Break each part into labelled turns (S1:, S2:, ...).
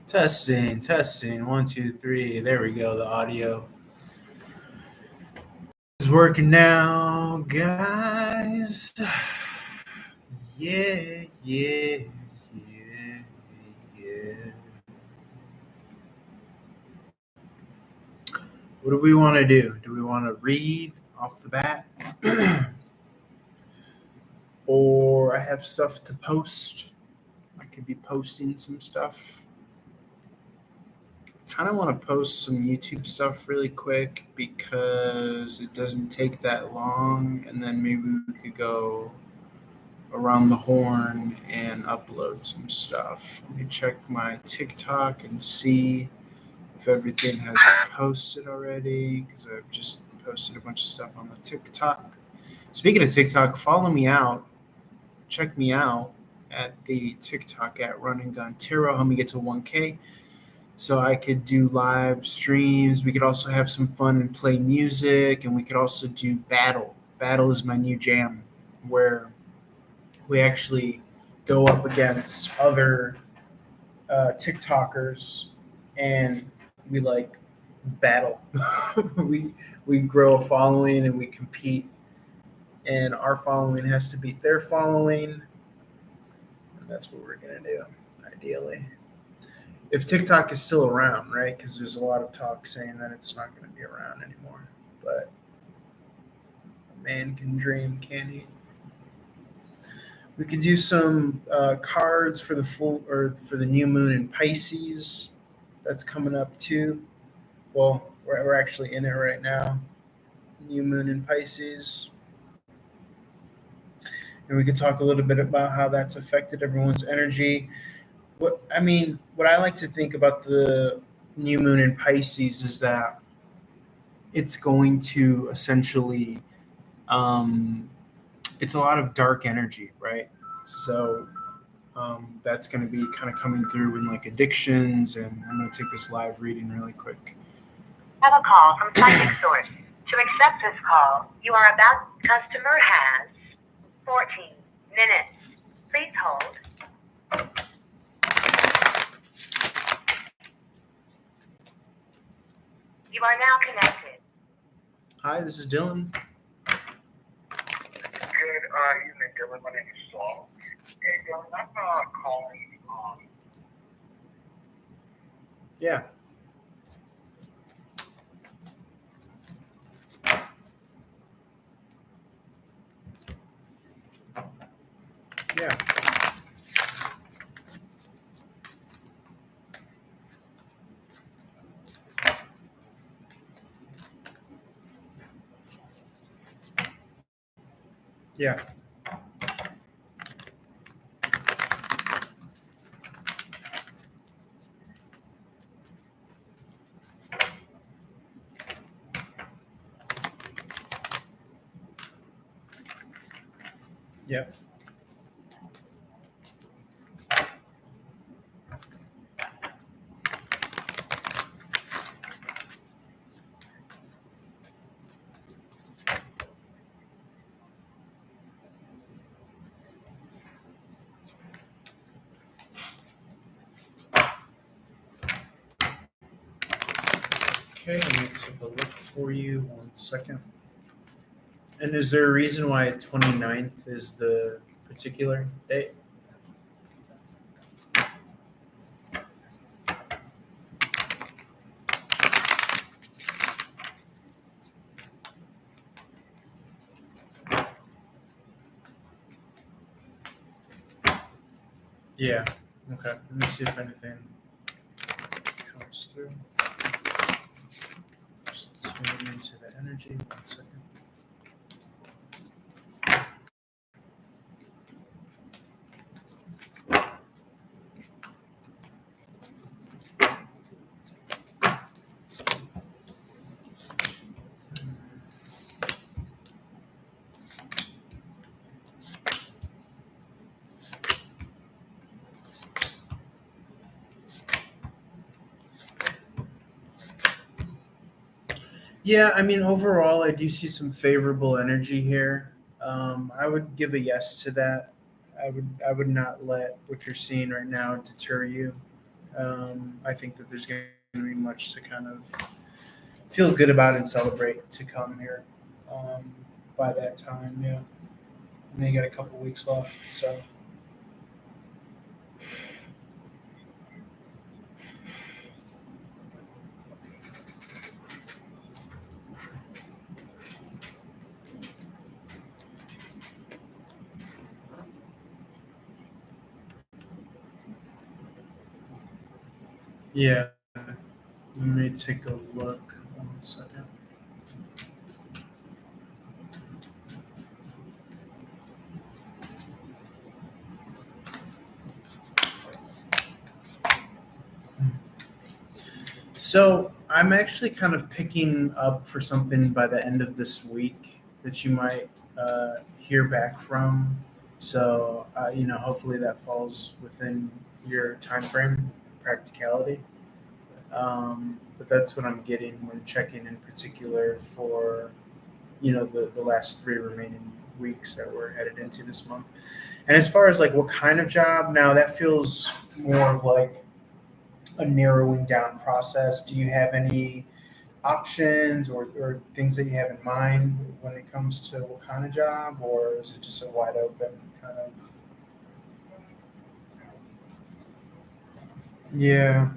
S1: Testing, testing. One, two, three. There we go. The audio is working now, guys. Yeah, yeah, yeah, yeah. What do we want to do? Do we want to read off the bat? Or I have stuff to post. I could be posting some stuff. Kind of want to post some YouTube stuff really quick because it doesn't take that long, and then maybe we could go around the horn and upload some stuff. Let me check my TikTok and see if everything has been posted already because I've just posted a bunch of stuff on the TikTok. Speaking of TikTok, follow me out. Check me out at the TikTok at Run and Gun Tiro. Help me get to 1K. So I could do live streams. We could also have some fun and play music, and we could also do battle. Battle is my new jam, where we actually go up against other TikTokers, and we like battle. we grow a following and we compete, and our following has to beat their following, and that's what we're gonna do, ideally. If TikTok is still around, right? Because there's a lot of talk saying that it's not going to be around anymore. But a man can dream, can he? We could do some cards for the full or for the new moon in Pisces. That's coming up too. Well, we're actually in it right now. New moon in Pisces. And we could talk a little bit about how that's affected everyone's energy. What I like to think about the new moon in Pisces is that it's going to essentially, it's a lot of dark energy, right? So that's going to be kind of coming through in like addictions. And I'm going to take this live reading really quick.
S2: Have a call from Psychic Source. To accept this call, you are about customer has 14 minutes. Please hold. You are now connected.
S1: Hi, this is Dylan.
S3: Good evening, Dylan. My name is Saul. Hey, Dylan, I'm calling.
S1: Yeah. Yeah. Yeah. Yeah. Okay, let me take a look for you. 1 second. And is there a reason why 29th is the particular date? Yeah. Okay. Let me see if anything comes through. Just tune into the energy. 1 second. Yeah, I mean, overall, I do see some favorable energy here. I would give a yes to that. I would not let what you're seeing right now deter you. I think that there's going to be much to kind of feel good about and celebrate to come here um, by that time. Yeah, and then you got a couple weeks left. So yeah, let me take a look. 1 second. So I'm actually kind of picking up for something by the end of this week that you might hear back from. So hopefully that falls within your time frame, practicality. But that's what I'm getting when checking in particular for the last three remaining weeks that we're headed into this month. And as far as like what kind of job, now that feels more of like a narrowing down process. Do you have any options or things that you have in mind when it comes to what kind of job, or is it just a wide open kind of? Yeah,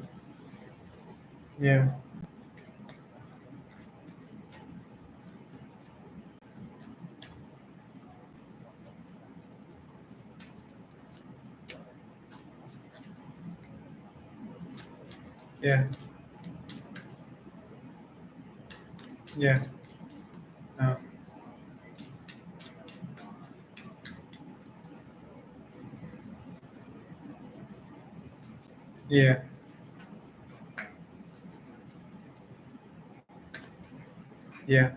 S1: yeah, yeah, yeah, uh, yeah, yeah,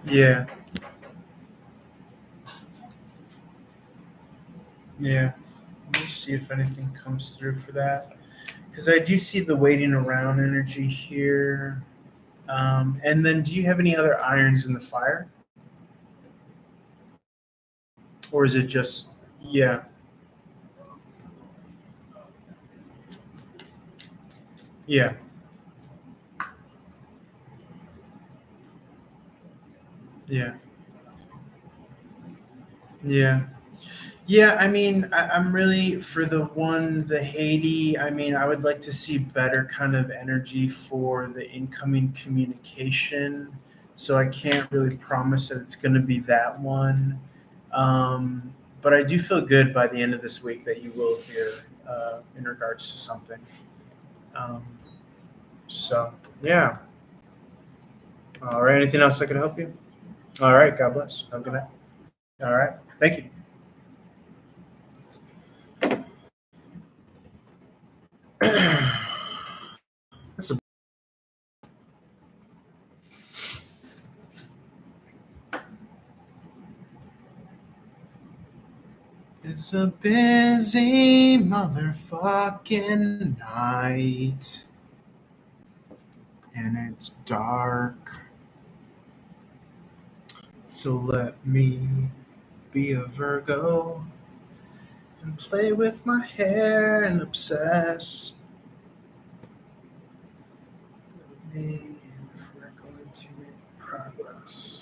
S1: yeah, yeah. Let me see if anything comes through for that, because I do see the waiting around energy here. And then, do you have any other irons in the fire, or is it just yeah, yeah, yeah, yeah? Yeah, I mean, I'm really for the Haiti. I mean, I would like to see better kind of energy for the incoming communication. So I can't really promise that it's going to be that one. But I do feel good by the end of this week that you will hear in regards to something. Um, so, yeah. All right. Anything else I could help you? All right. God bless. Have a good night. All right. Thank you. That's a It's a busy motherfucking night, and it's dark. So let me be a Virgo and play with my hair and obsess. Me and if we're going to make progress.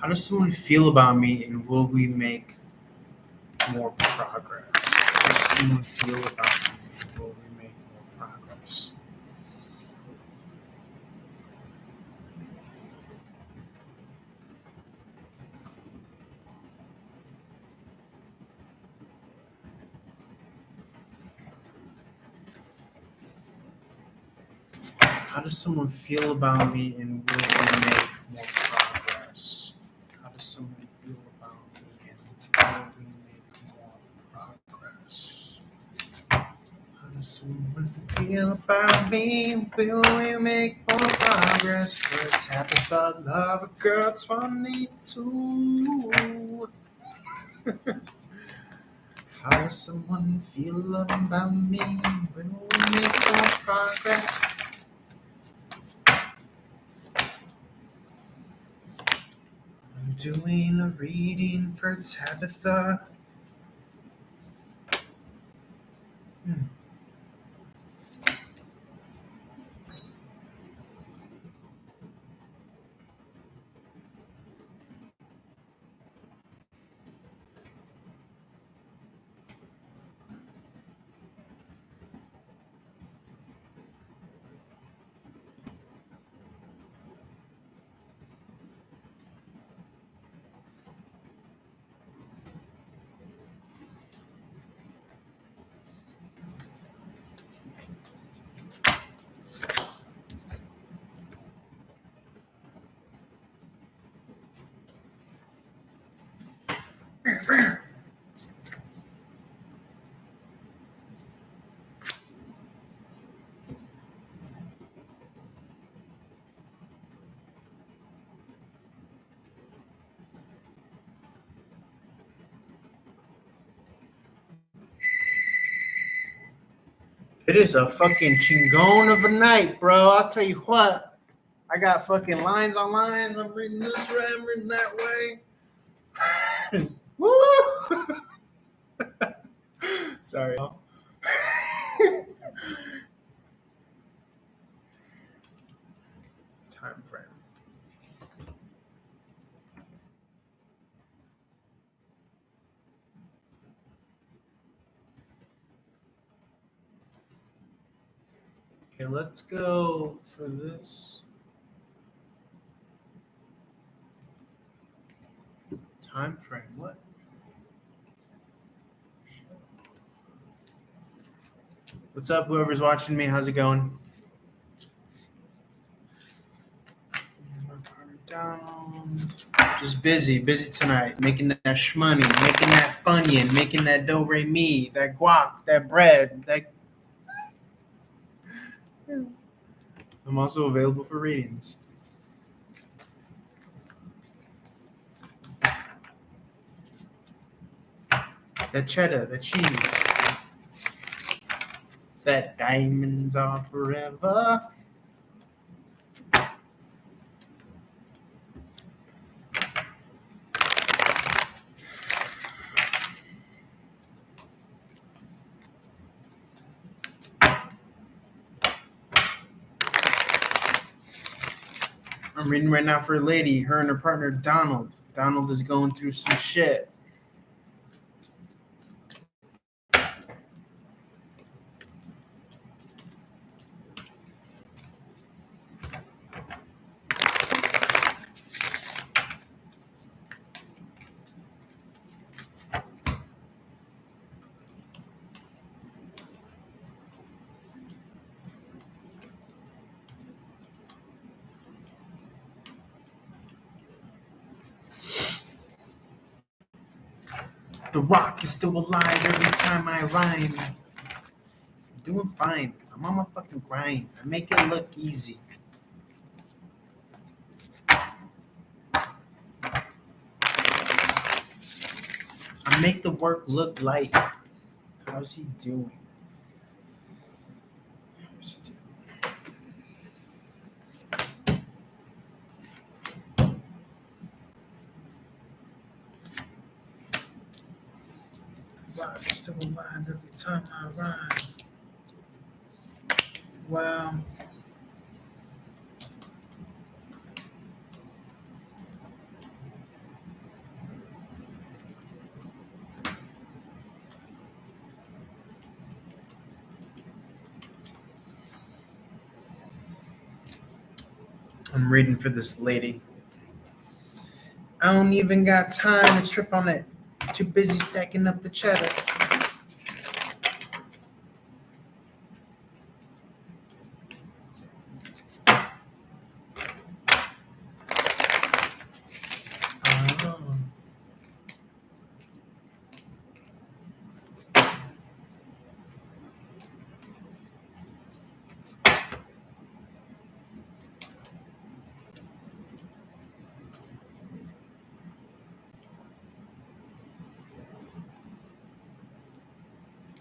S1: How does someone feel about me, and will we make more progress? How does someone feel about me, and will we make more progress? How does someone feel about me, and will we make more progress? How does someone feel about me, and will we make more progress? How does someone feel about me? Will we make more progress? For a Tabitha love a girl 22. How does someone feel about me? Will we make more progress? I'm doing a reading for Tabitha. It is a fucking chingon of a night, bro. I'll tell you what. I got fucking lines on lines. I'm reading this way, I'm reading that way. Woo! Sorry. Time frame. Okay, let's go for this. Time frame. What? What's up, whoever's watching me? How's it going? Just busy tonight, making that shmoney, making that funyun, making that do re mi, that guac, that bread. That I'm also available for readings. That cheddar, that cheese, that diamonds are forever. I'm reading right now for a lady, her and her partner Donald. Donald is going through some shit. The Rock is still alive every time I rhyme. I'm doing fine. I'm on my fucking grind. I make it look easy. I make the work look light. How's he doing? How's he doing? Rock is still alive every time I rhyme. Wow. I'm reading for this lady. I don't even got time to trip on it. Too busy stacking up the cheddar. Oh.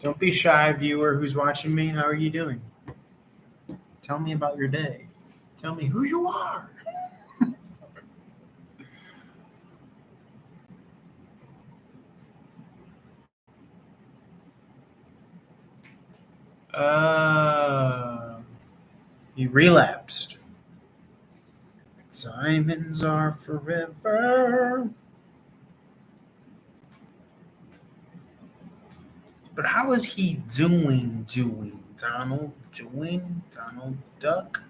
S1: Don't be shy, viewer who's watching me. How are you doing? Tell me about your day. Tell me who you are. He relapsed. Diamonds are forever. But how is he doing? Donald Duck?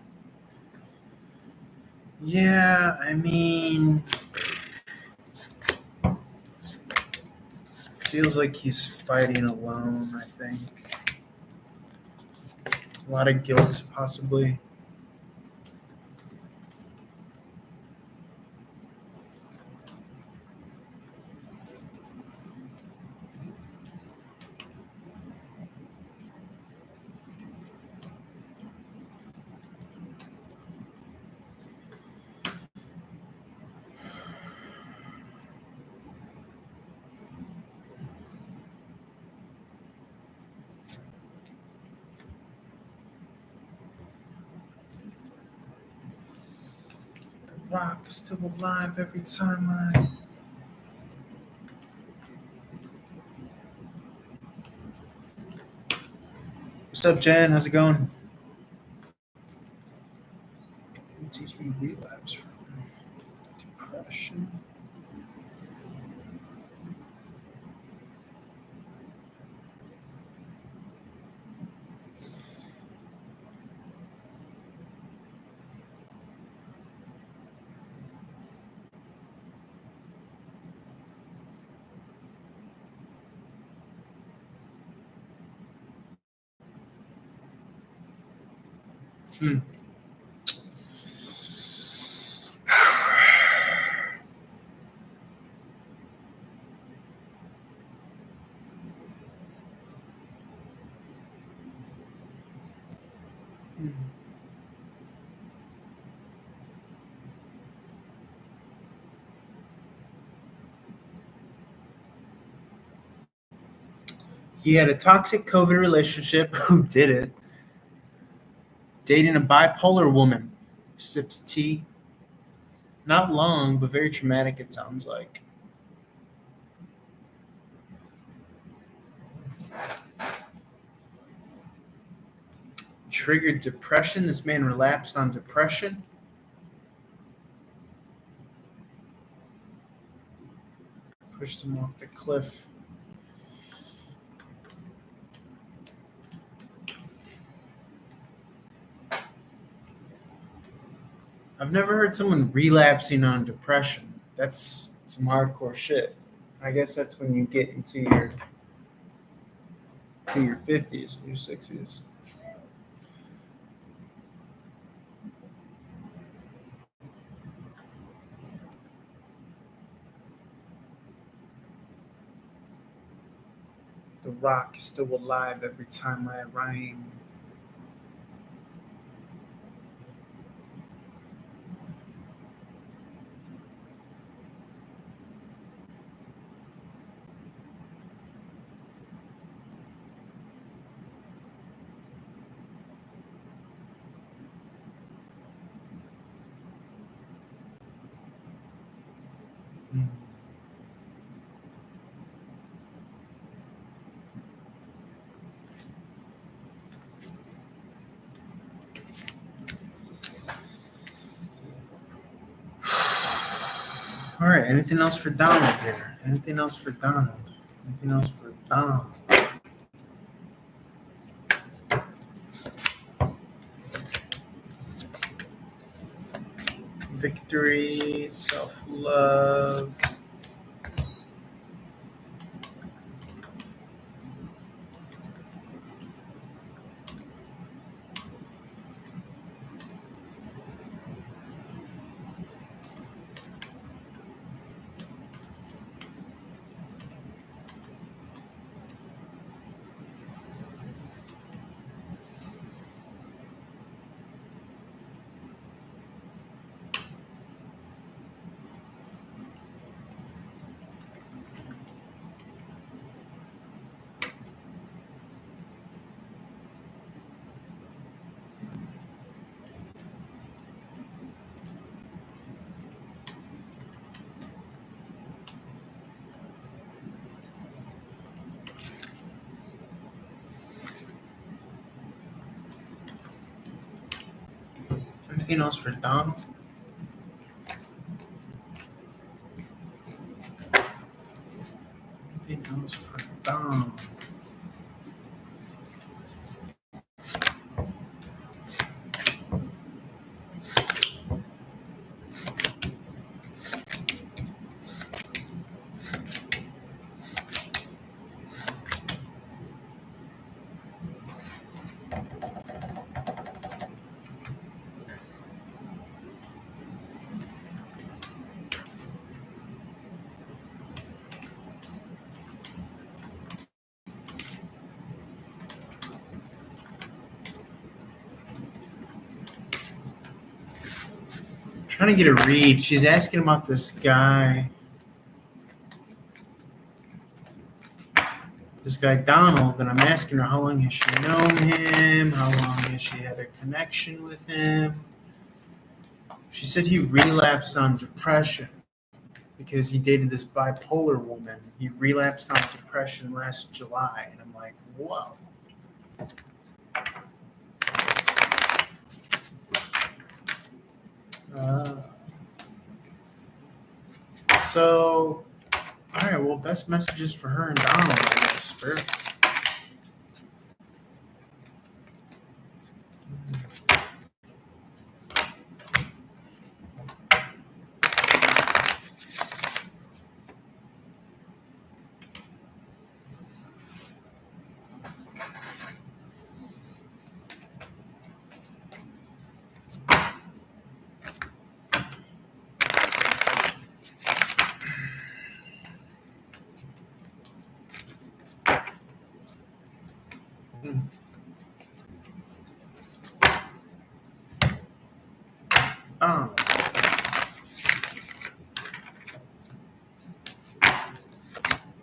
S1: Yeah, I mean, feels like he's fighting alone, I think. A lot of guilt, possibly. The Rock is still alive every time I. What's up, Jen? How's it going? Did he relapse from depression? Hmm. Hmm. He had a toxic COVID relationship. Who did it? Dating a bipolar woman. Sips tea. Not long, but very traumatic, it sounds like. Triggered depression. This man relapsed on depression. Pushed him off the cliff. I've never heard someone relapsing on depression. That's some hardcore shit. I guess that's when you get into your 50s, your 60s. The Rock is still alive every time I rhyme. Mm. All right. Anything else for Donald here? Anything else for Donald? Anything else for Donald? Victory, self-love. Anything else for Dom? Anything else for Dom? Trying to get a read. She's asking about this guy Donald, and I'm asking her how long has she known him, how long has she had a connection with him. She said he relapsed on depression because he dated this bipolar woman. He relapsed on depression last July, and I'm like, whoa. So, all right, well, best messages for her and Donald, I guess, Spirit.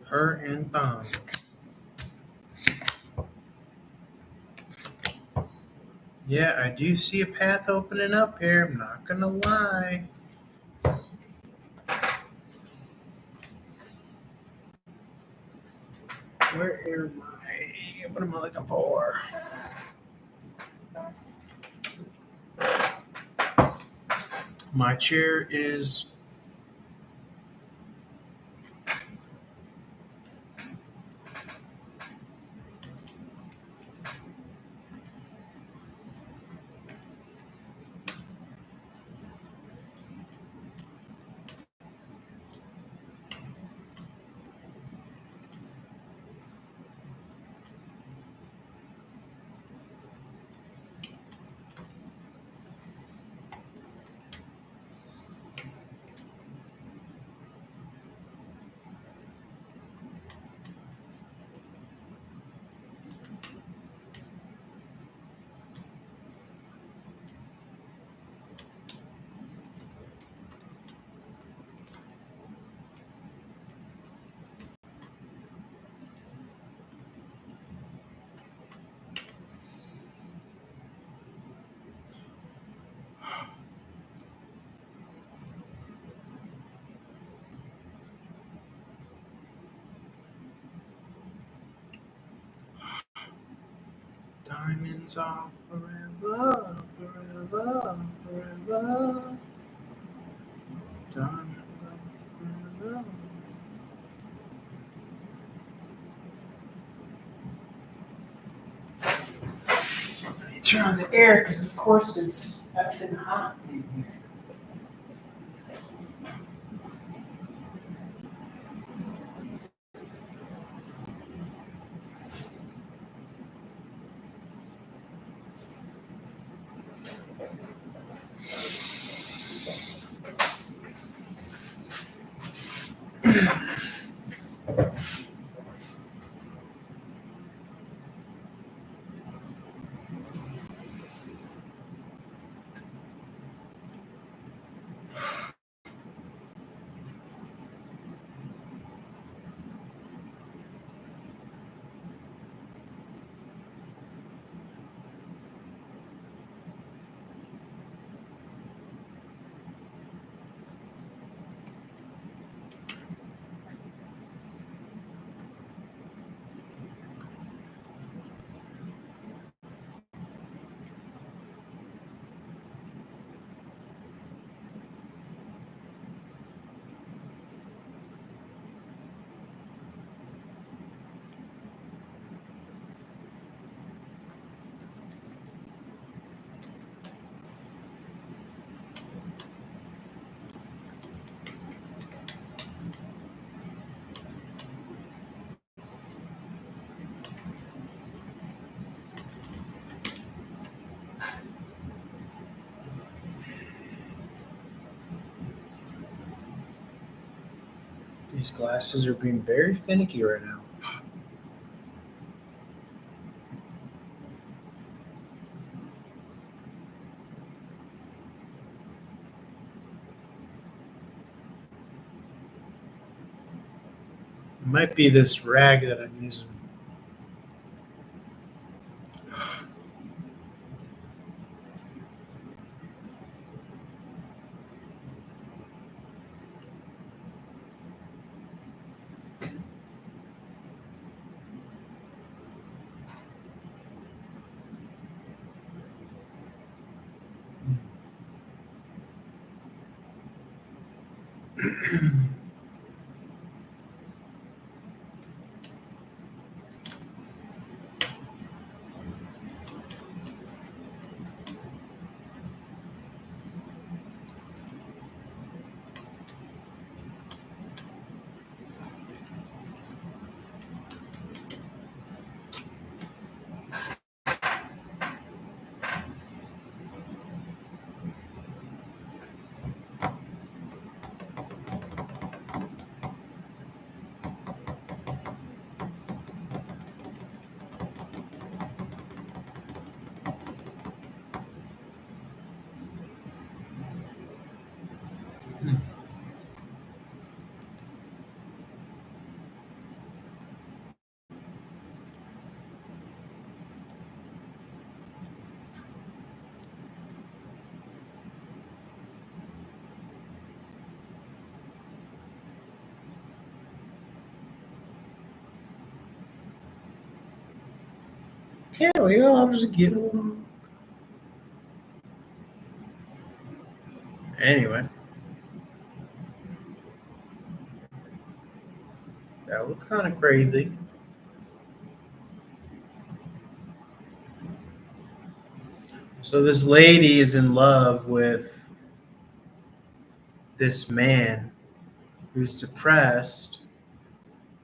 S1: Her and Thom. Yeah, I do see a path opening up here. I'm not gonna lie. Where am I? What am I looking for? My chair is diamonds are forever, forever, forever. Diamonds are forever. Let me turn on the air because, of course, it's effing hot in here. These glasses are being very finicky right now. It might be this rag that I'm using. Yeah, we all just get along. Anyway, that was kind of crazy. So this lady is in love with this man who's depressed.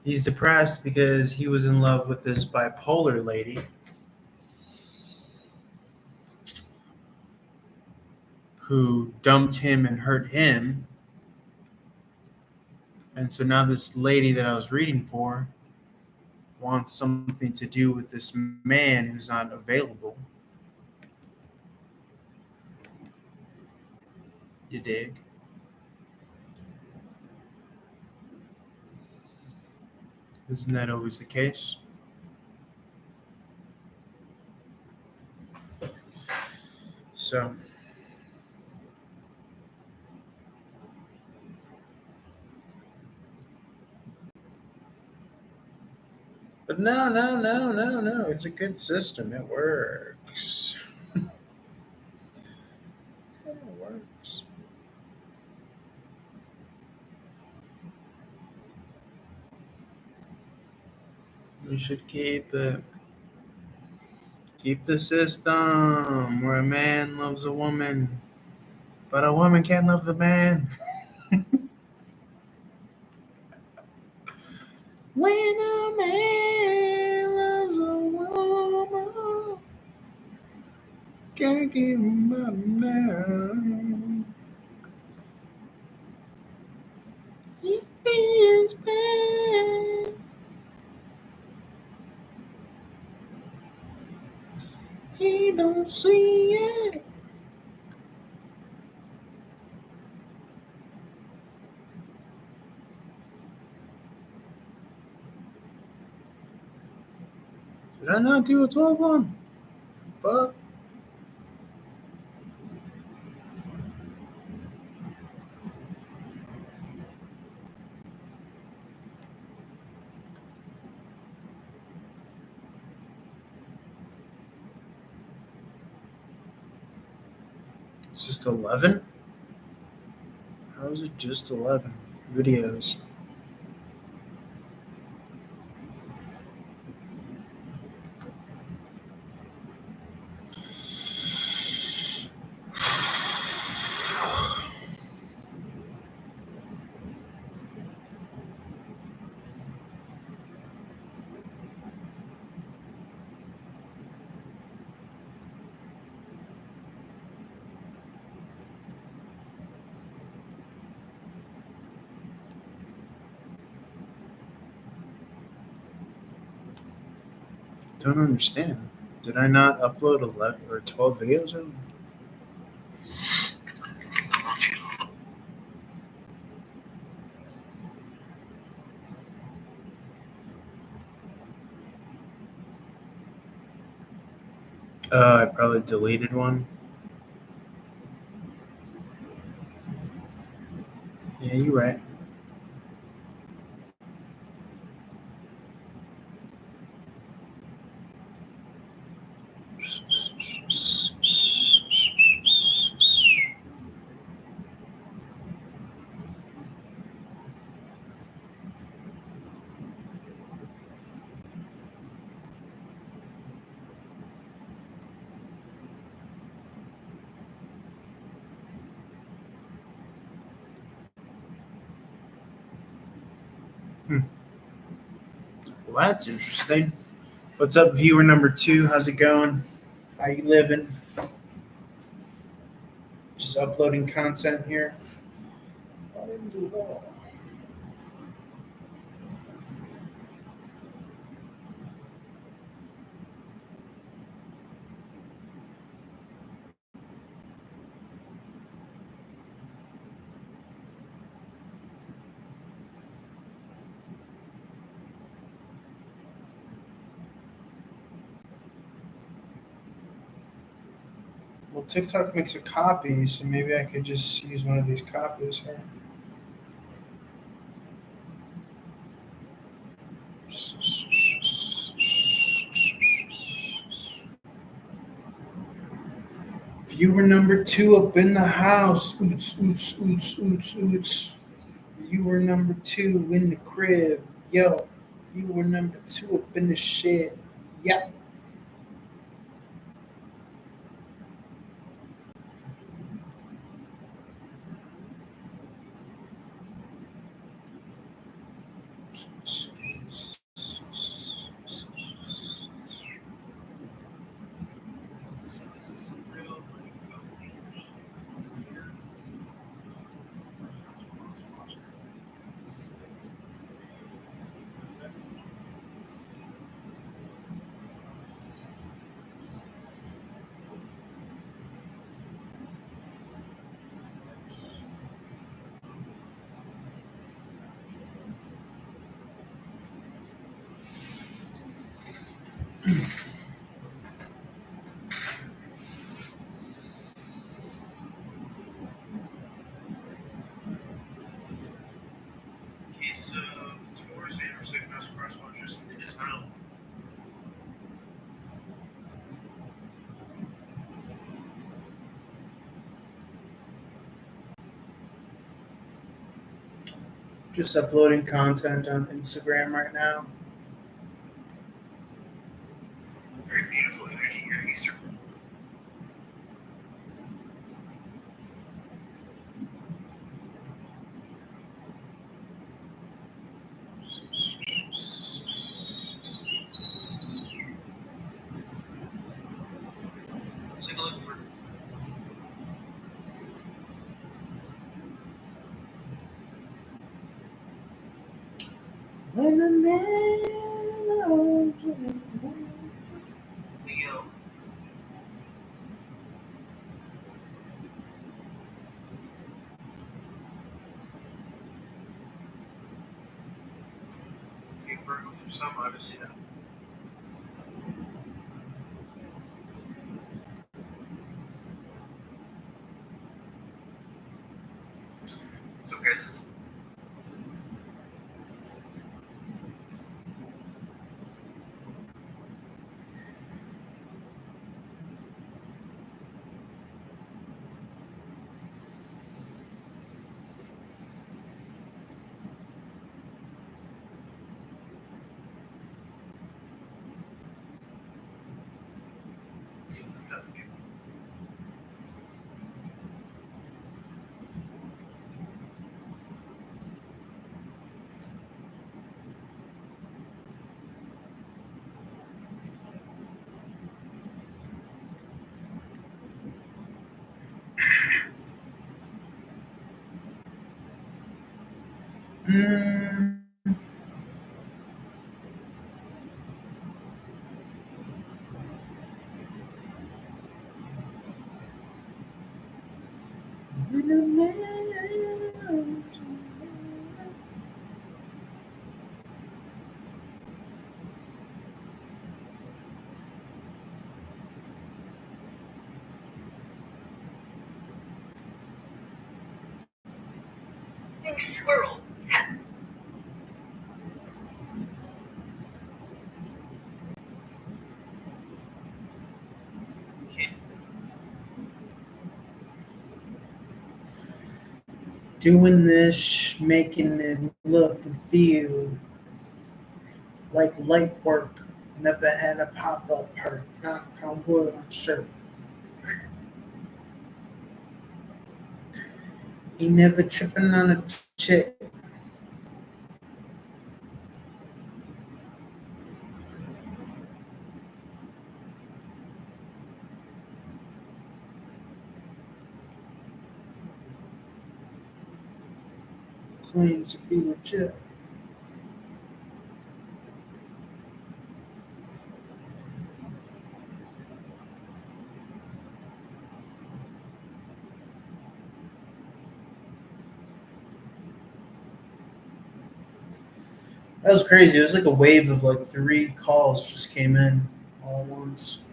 S1: He's depressed because he was in love with this bipolar lady who dumped him and hurt him. And so now this lady that I was reading for wants something to do with this man who's not available. You dig? Isn't that always the case? So, but no. It's a good system. It works. It works. We should keep it. Keep the system where a man loves a woman, but a woman can't love the man. When a man loves a woman, can't give him up now. He feels bad. He don't see it. Did I not do a 12 one? Fuck. It's just 11? How is it just 11 videos? Don't understand. Did I not upload 11 or 12 videos? I probably deleted one. Yeah, you're right. Well, that's interesting. What's up, viewer number 2? How's it going? How you living? Just uploading content here. Well, TikTok makes a copy, so maybe I could just use one of these copies here. Viewer number 2 up in the house. Oots, oots, oots, oots, oots. Viewer number 2 in the crib. Yo, viewer number 2 up in the shit. Yep. Case Taurus and or second house crosswatchers in his mouth. Just uploading content on Instagram right now. Very beautiful energy here, Easter. Let's take a look for. Leo. Take Virgo for some, obviously. That. So, guys, it's. See what the definitely.
S2: Squirrel.
S1: Doing this, making it look and feel like light work. Never had a pop-up perk. Knock on wood, I'm sure. He never tripping on a chick. Claims to be legit. That was crazy. It was like a wave of like 3 calls just came in all at once.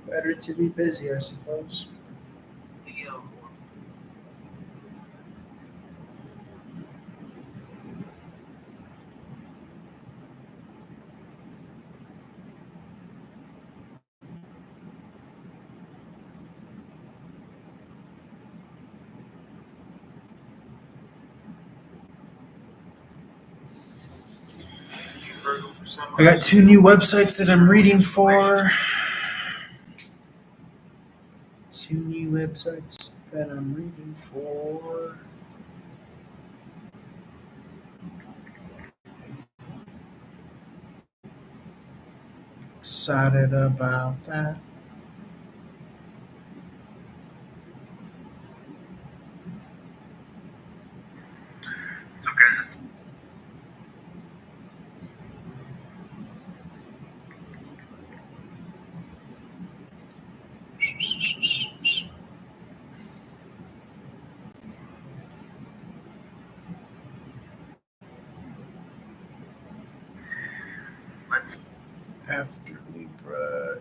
S1: Better to be busy, I suppose. I got 2 new websites that I'm reading for. 2 new websites that I'm reading for. Excited about that.
S2: So guys, it's let's
S1: After Libra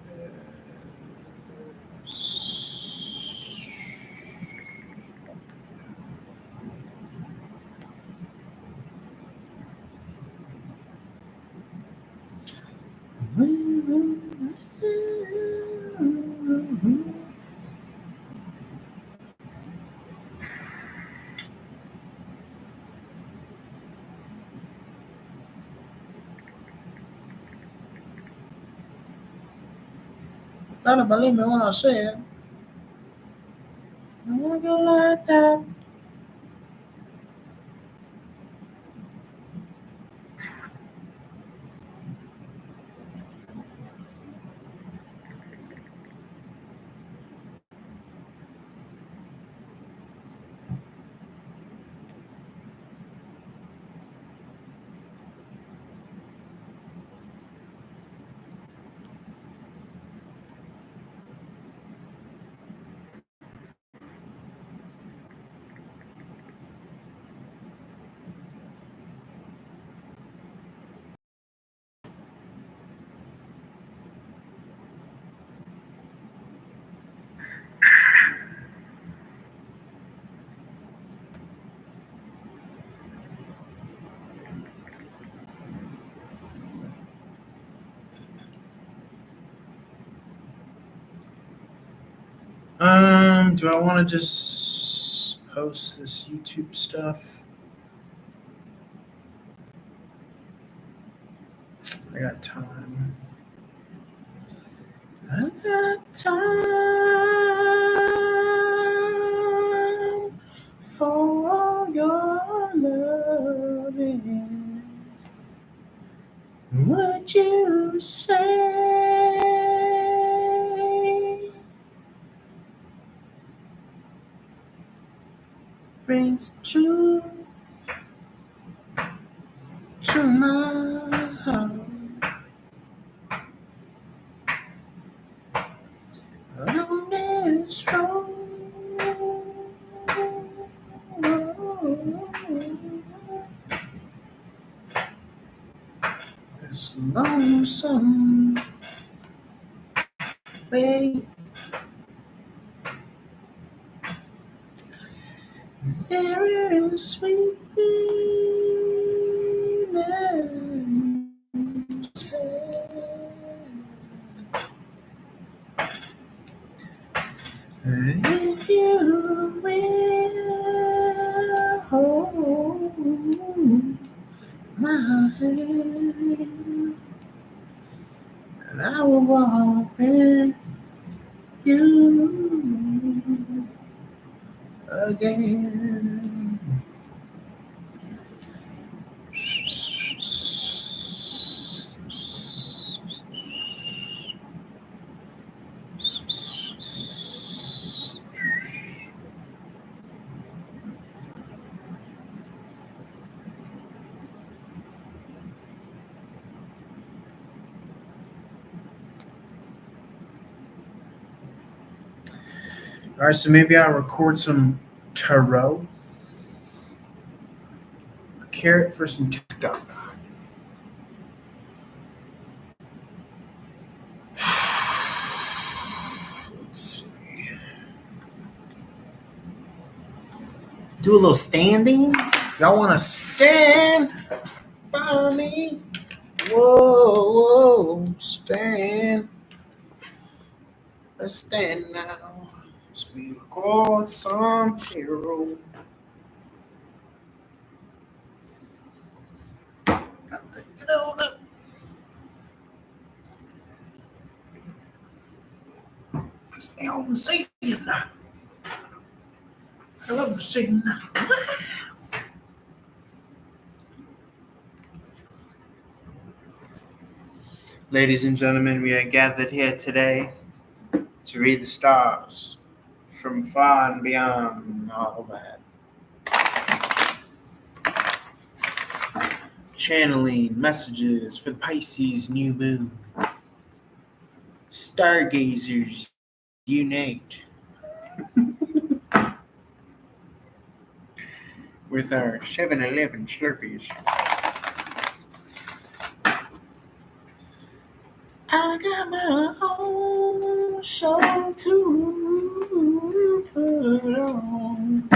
S1: Gotta believe me when I say it. I'm not gonna like that. Do I want to just post this YouTube stuff? I got time. I got time for your love. say rings true to my heart. On this road, it's lonesome way. There is sweetness. If you will hold my hand, and I will walk with you again. All right, so maybe I'll record some tarot. A carrot for some go. Let's see. Do a little standing. Y'all want to stand by me? Whoa, whoa, stand. Let's stand now. As we record some tarot. Get on up. Stay on scene. I love the scene. Ladies and gentlemen, we are gathered here today to read the stars from far and beyond all that. Channeling messages for the Pisces new moon. Stargazers unite with our 7-Eleven Slurpees. I got my own show to put on.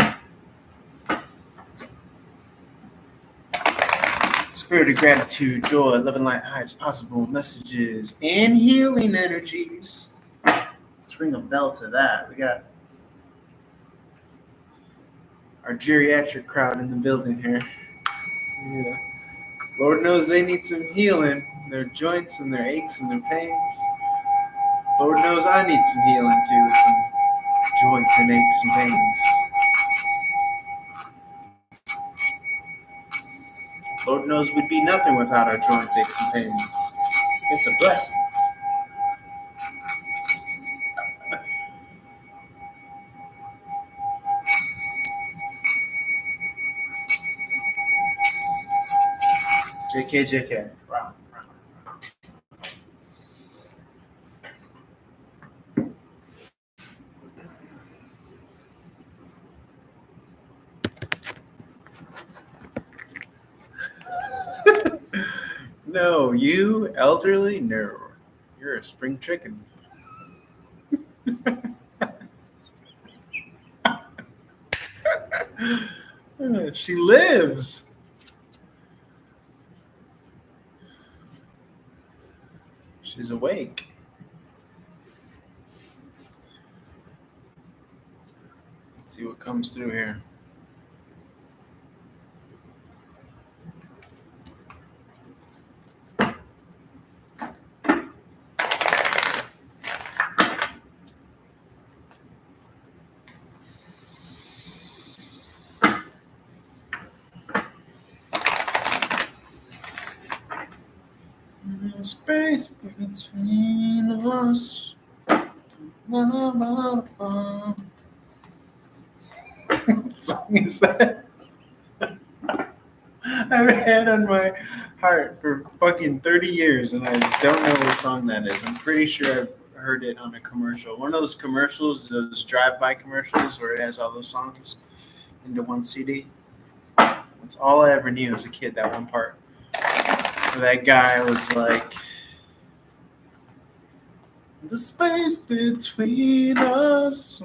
S1: Spirit of gratitude, joy, love, and light, highest possible messages, and healing energies. Let's ring a bell to that. We got our geriatric crowd in the building here. Yeah. Lord knows they need some healing. Their joints and their aches and their pains. Lord knows I need some healing too, with some joints and aches and pains. Lord knows we'd be nothing without our joints, aches, and pains. It's a blessing. JK. Wow. No, you elderly? No. You're a spring chicken. She lives. She's awake. Let's see what comes through here. space between us. What song is that? I've had on my heart for fucking 30 years and I don't know what song that is. I'm pretty sure I've heard it on a commercial. One of those commercials, those drive-by commercials where it has all those songs into one CD. That's all I ever knew as a kid, that one part. Where that guy was like, the space between us.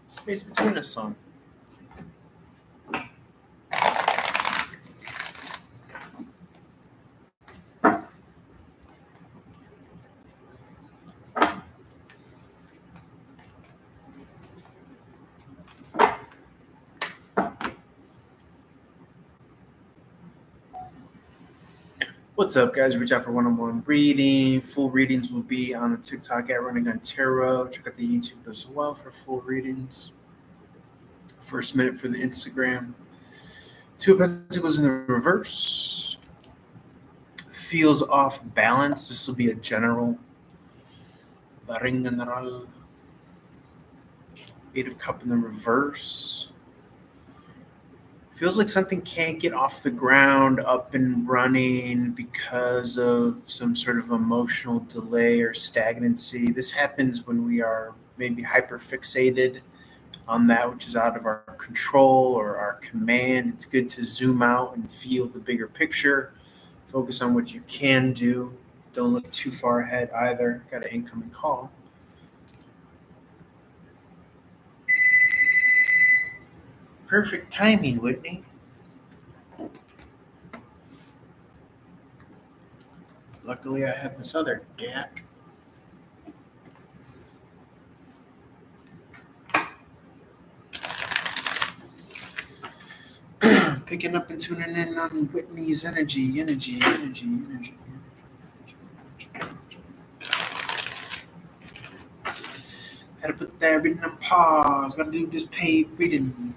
S1: Space between us song. What's up, guys? Reach out for one-on-one reading. Full readings will be on the TikTok at Running on Tarot. Check out the YouTube as well for full readings. First minute for the Instagram. Two of Pentacles in the reverse. Feels off balance. This will be a general. La Ring General. Eight of Cup in the reverse. Feels like something can't get off the ground, up and running because of some sort of emotional delay or stagnancy. This happens when we are maybe hyperfixated on that which is out of our control or our command. It's good to zoom out and feel the bigger picture. Focus on what you can do. Don't look too far ahead either. Got an incoming call. Perfect timing, Whitney. Luckily, I have this other gap. Picking up and tuning in on Whitney's energy. Had to put that reading on pause. Gotta do this paid reading.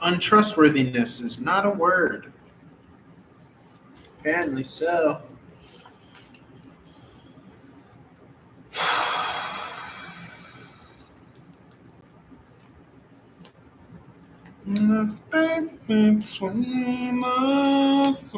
S1: Untrustworthiness is not a word. Apparently so. The space between us.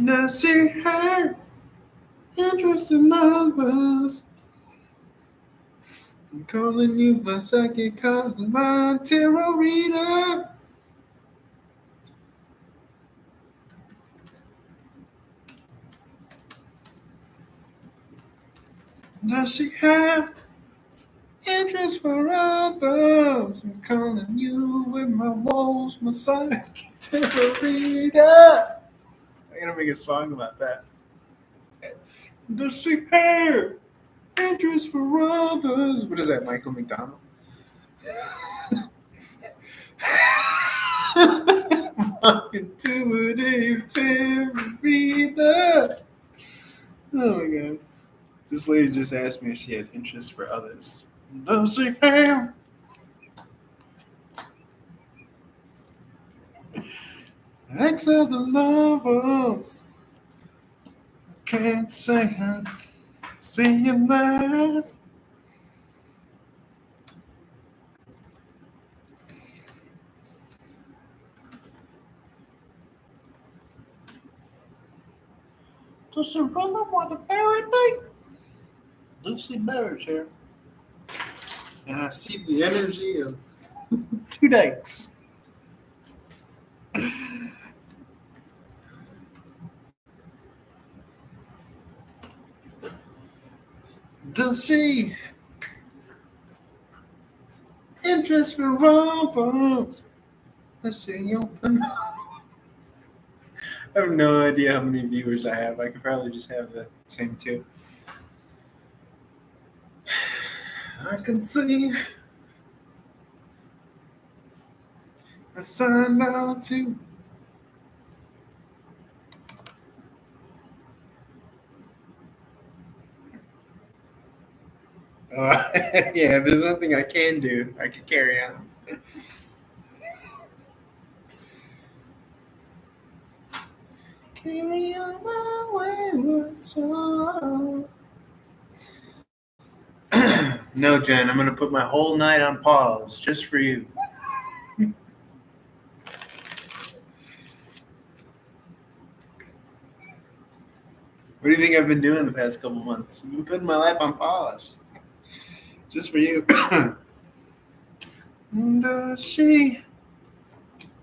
S1: Does she have interest in others? I'm calling you my psychic hotline tarot reader. Does she have interest for others? I'm calling you with my woes, my psychic tarot reader. I gotta make a song about that. Does she have interest for others? What is that, Michael McDonald? Intuitive reader. Oh my god. This lady just asked me if she had interest for others. Does she have? Ex other lovers. Can't say I'm seeing that. Does she really want to bury me? Lucy Barrett's here. And I see the energy of 2 dykes. Does she interest for robots? Let's see, open. I have no idea how many viewers I have. I could probably just have the same 2. I can see I signed out to. Yeah, if there's one thing I can do, I can carry on. Carry on my wayward song. No, Jen, I'm going to put my whole night on pause just for you. What do you think I've been doing the past couple months? I've been putting my life on pause. Just for you. Does she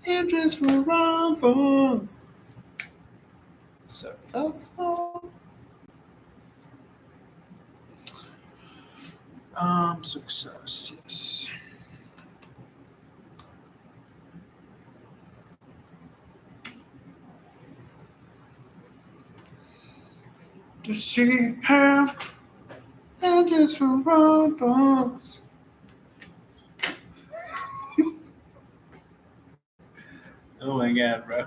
S1: interest for robots? Successful. Success, yes. Does she have interest for robots? Oh my god, bro.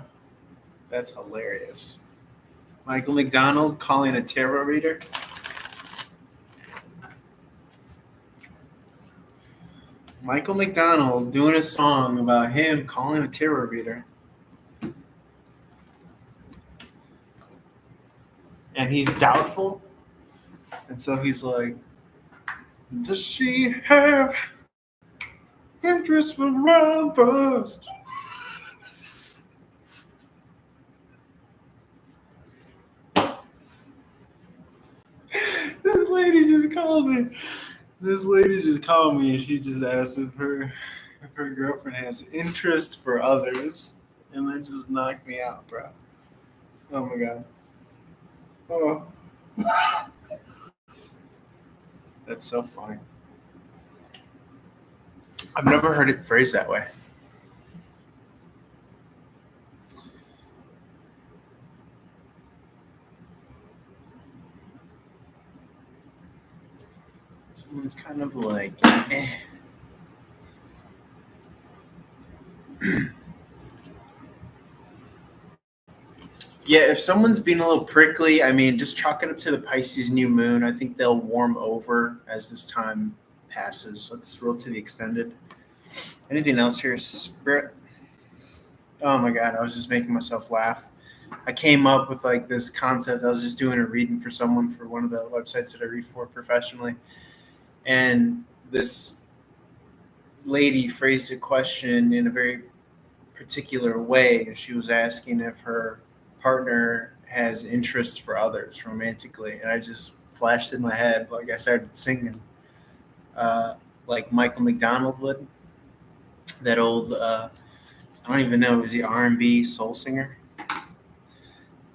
S1: That's hilarious. Michael McDonald calling a tarot reader. Michael McDonald doing a song about him calling a tarot reader. And he's doubtful. And so he's like, does she have interest for robots? This lady just called me. This lady just called me and she just asked if her girlfriend has interest for others. And that just knocked me out, bro. Oh my god. Oh. That's so funny. I've never heard it phrased that way. Someone's kind of like, eh. Yeah, if someone's being a little prickly, I mean, just chalk it up to the Pisces new moon. I think they'll warm over as this time passes. Let's roll to the extended. Anything else here, Spirit? Oh my God, I was just making myself laugh. I came up with like this concept. I was just doing a reading for someone for one of the websites that I read for professionally. And this lady phrased a question in a very particular way. She was asking if her partner has interest for others romantically, and I just flashed in my head like I started singing like Michael McDonald would, that old I don't even know, was he R&B soul singer?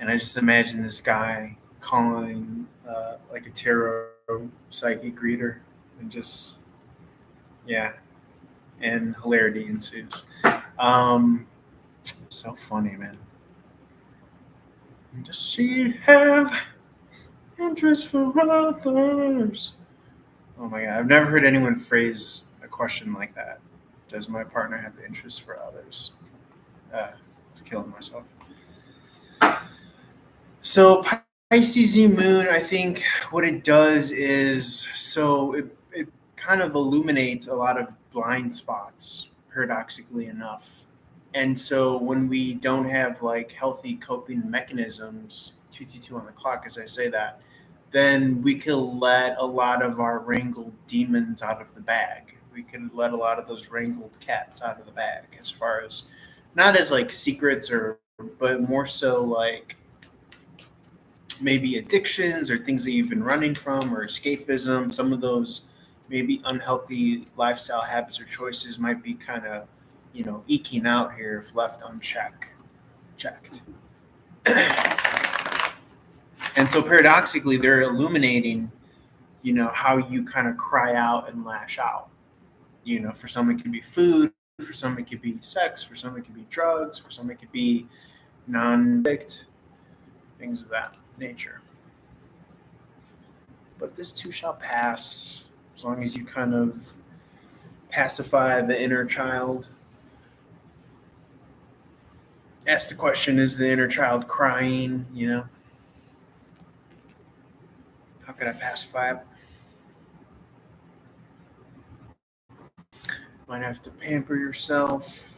S1: And I just imagined this guy calling like a tarot psychic reader, and just and hilarity ensues. So funny, man. Does she have interest for others? Oh my god, I've never heard anyone phrase a question like that. Does my partner have interest for others? I was killing myself. So Pisces new moon, I think what it does is it kind of illuminates a lot of blind spots, paradoxically enough. And so when we don't have like healthy coping mechanisms, 222 on the clock as I say that, then we could let a lot of our wrangled demons out of the bag. We could let a lot of those wrangled cats out of the bag as far as not as like secrets or but more so like maybe addictions or things that you've been running from or escapism. Some of those maybe unhealthy lifestyle habits or choices might be kind of, eking out here if left unchecked. And so paradoxically, they're illuminating, how you kind of cry out and lash out. For some it could be food, for some it could be sex, for some it could be drugs, for some it could be non-addict, things of that nature. But this too shall pass, as long as you kind of pacify the inner child. Ask the question, is the inner child crying? How can I pacify it? Might have to pamper yourself.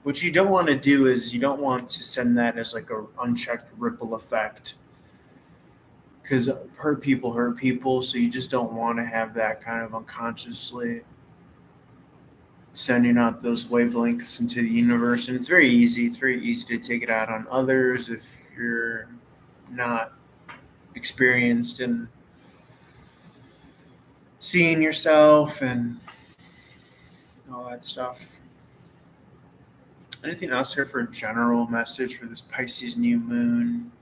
S1: What you don't want to do is you don't want to send that as like a unchecked ripple effect, because hurt people, so you just don't want to have that kind of unconsciously sending out those wavelengths into the universe. And it's very easy to take it out on others if you're not experienced in seeing yourself and all that stuff. Anything else here for a general message for this Pisces new moon?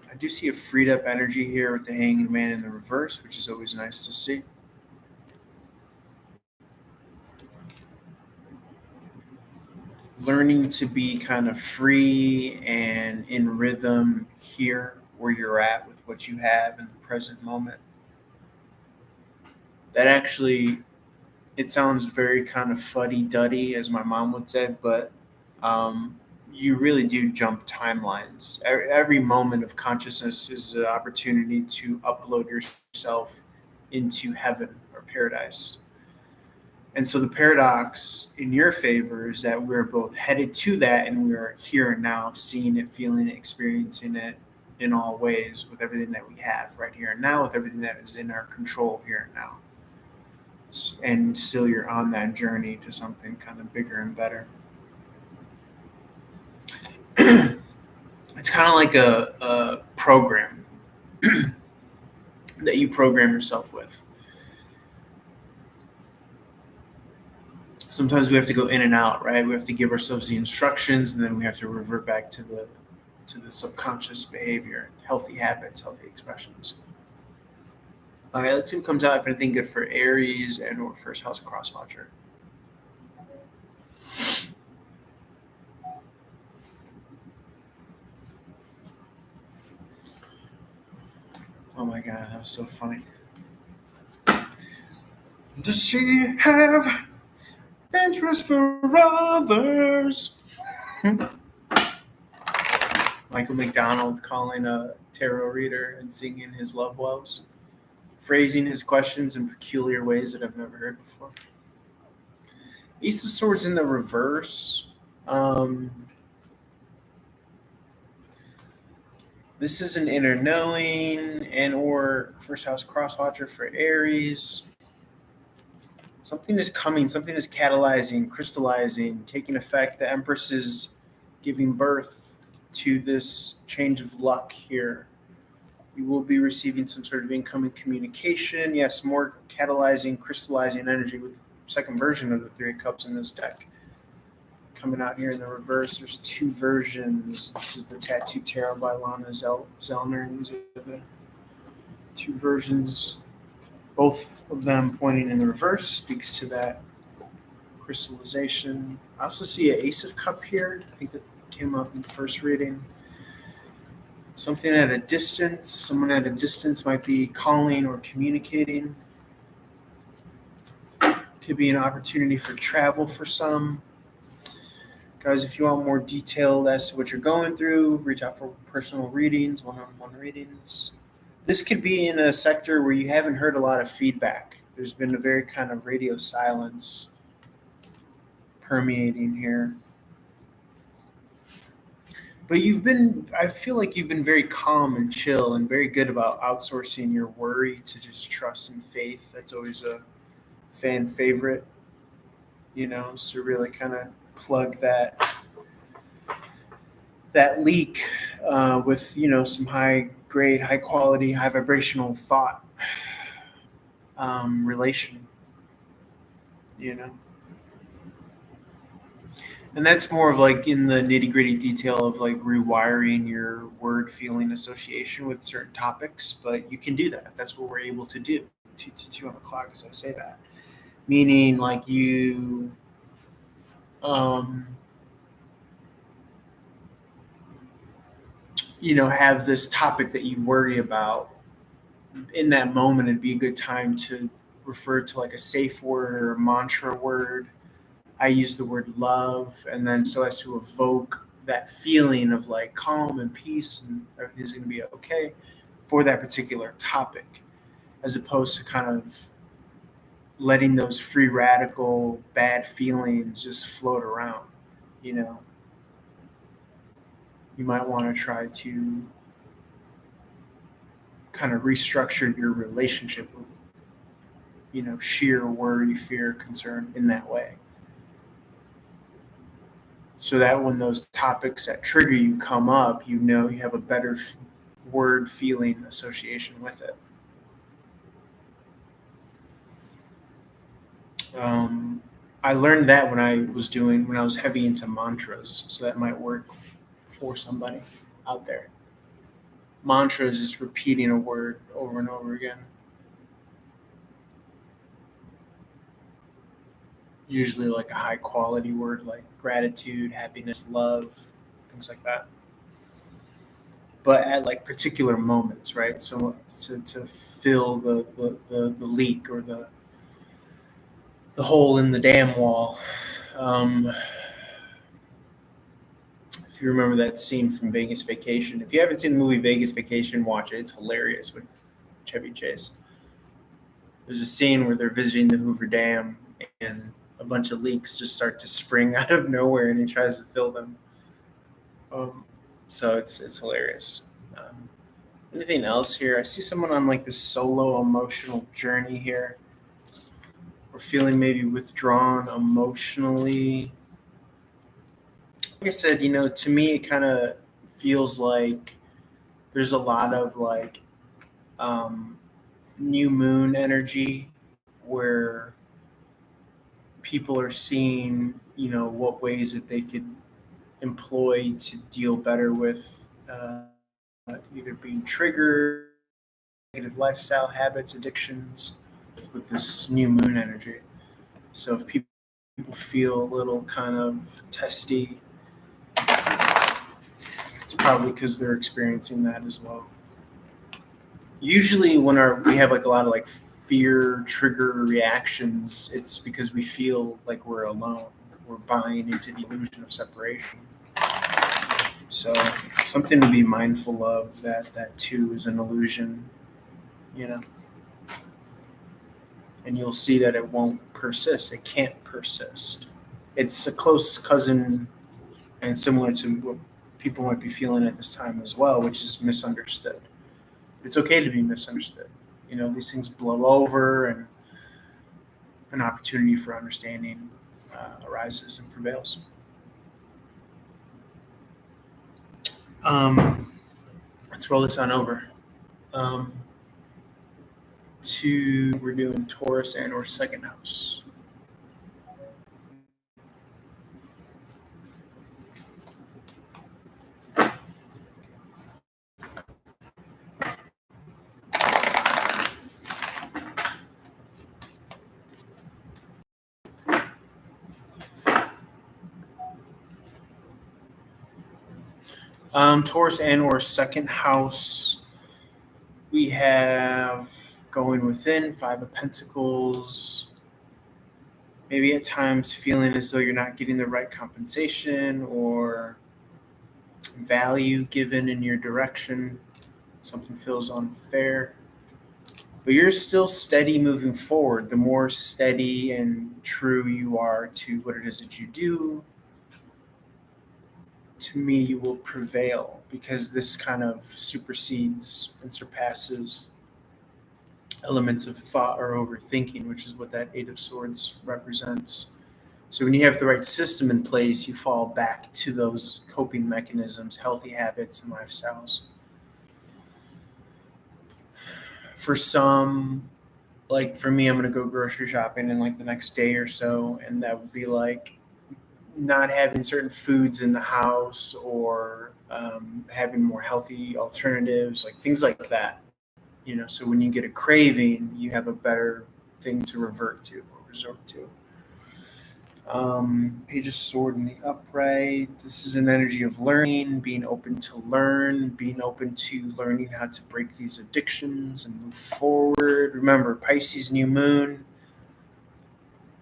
S1: I do see a freed up energy here with the Hanged Man in the reverse, which is always nice to see. Learning to be kind of free and in rhythm here where you're at with what you have in the present moment. That actually, it sounds very kind of fuddy-duddy, as my mom would say, but you really do jump timelines. Every moment of consciousness is an opportunity to upload yourself into heaven or paradise. And so the paradox in your favor is that we're both headed to that, and we're here and now, seeing it, feeling it, experiencing it in all ways with everything that we have right here and now, with everything that is in our control here and now. And still you're on that journey to something kind of bigger and better. It's kind of like a program that you program yourself with. Sometimes we have to go in and out, right? We have to give ourselves the instructions, and then we have to revert back to the subconscious behavior, healthy habits, healthy expressions. All right, let's see what comes out. If anything good for Aries and or first house crosswatcher. Oh my God, that was so funny. Does she have interest for others? Michael McDonald calling a tarot reader and singing his love woes, phrasing his questions in peculiar ways that I've never heard before. Ace of Swords in the reverse. This is an inner knowing and or first house crosswatcher for Aries. Something is coming, something is catalyzing, crystallizing, taking effect. The Empress is giving birth to this change of luck here. You will be receiving some sort of incoming communication. Yes, more catalyzing, crystallizing energy with the second version of the Three of Cups in this deck. Coming out here in the reverse, there's two versions. This is the Tattoo Tarot by Lana Zellner, and these are the two versions. Both of them pointing in the reverse speaks to that crystallization. I also see an Ace of Cup here. I think that came up in the first reading. Something at a distance. Someone at a distance might be calling or communicating. Could be an opportunity for travel for some. Guys, if you want more detail as to what you're going through, reach out for personal readings, one-on-one readings. This could be in a sector where you haven't heard a lot of feedback. There's been a very kind of radio silence permeating here. But I feel like you've been very calm and chill and very good about outsourcing your worry to just trust and faith. That's always a fan favorite, is to really kind of plug that leak with, some high grade, high quality, high vibrational thought relation, And that's more of like in the nitty gritty detail of like rewiring your word feeling association with certain topics, but you can do that. That's what we're able to do. 2 on the clock, as I say that. Meaning like you have this topic that you worry about in that moment. It'd be a good time to refer to like a safe word or a mantra word. I use the word love, and then so as to evoke that feeling of like calm and peace and everything's going to be okay for that particular topic, as opposed to kind of letting those free radical bad feelings just float around. You might want to try to kind of restructure your relationship with, sheer worry, fear, concern in that way. So that when those topics that trigger you come up, you have a better word feeling association with it. I learned that when I was heavy into mantras, so that might work for somebody out there. Mantra is just repeating a word over and over again. Usually like a high quality word like gratitude, happiness, love, things like that. But at like particular moments, right? So to fill the leak or the hole in the dam wall. If you remember that scene from Vegas Vacation, if you haven't seen the movie Vegas Vacation, watch it. It's hilarious with Chevy Chase. There's a scene where they're visiting the Hoover Dam and a bunch of leaks just start to spring out of nowhere, and he tries to fill them. So it's hilarious. Anything else here? I see someone on like this solo emotional journey here. We're feeling maybe withdrawn emotionally. Like I said, to me, it kind of feels like there's a lot of like new moon energy where people are seeing, what ways that they could employ to deal better with either being triggered, negative lifestyle habits, addictions with this new moon energy. So if people feel a little kind of testy, it's probably because they're experiencing that as well. Usually when we have like a lot of like fear trigger reactions, it's because we feel like we're alone. We're buying into the illusion of separation. So something to be mindful of, that too is an illusion, and you'll see that it won't persist. It can't persist. It's a close cousin and similar to what people might be feeling at this time as well, which is misunderstood. It's okay to be misunderstood. These things blow over and an opportunity for understanding arises and prevails. Let's roll this on over. We're doing Taurus and or second house. Taurus and or second house, we have going within 5 of Pentacles, maybe at times feeling as though you're not getting the right compensation or value given in your direction. Something feels unfair. But you're still steady moving forward. The more steady and true you are to what it is that you do, to me, you will prevail because this kind of supersedes and surpasses elements of thought or overthinking, which is what that Eight of Swords represents. So when you have the right system in place, you fall back to those coping mechanisms, healthy habits, and lifestyles. For some, like for me, I'm gonna go grocery shopping in like the next day or so, and that would be like not having certain foods in the house or having more healthy alternatives, like things like that. So when you get a craving, you have a better thing to revert to or resort to. Page of Sword in the upright. This is an energy of learning, being open to learn, being open to learning how to break these addictions and move forward. Remember, Pisces new moon.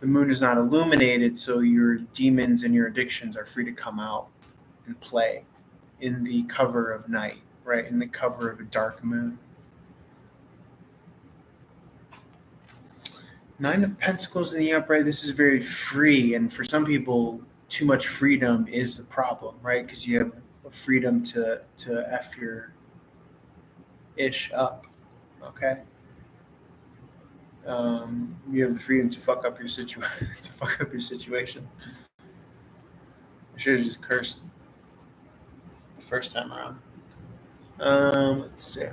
S1: The moon is not illuminated, so your demons and your addictions are free to come out and play in the cover of night, right? In the cover of a dark moon. Nine of Pentacles in the upright. This is very free, and for some people, too much freedom is the problem, right? Because you have a freedom to f your ish up, okay? You have the freedom to fuck up your situation. I should have just cursed the first time around. Let's see.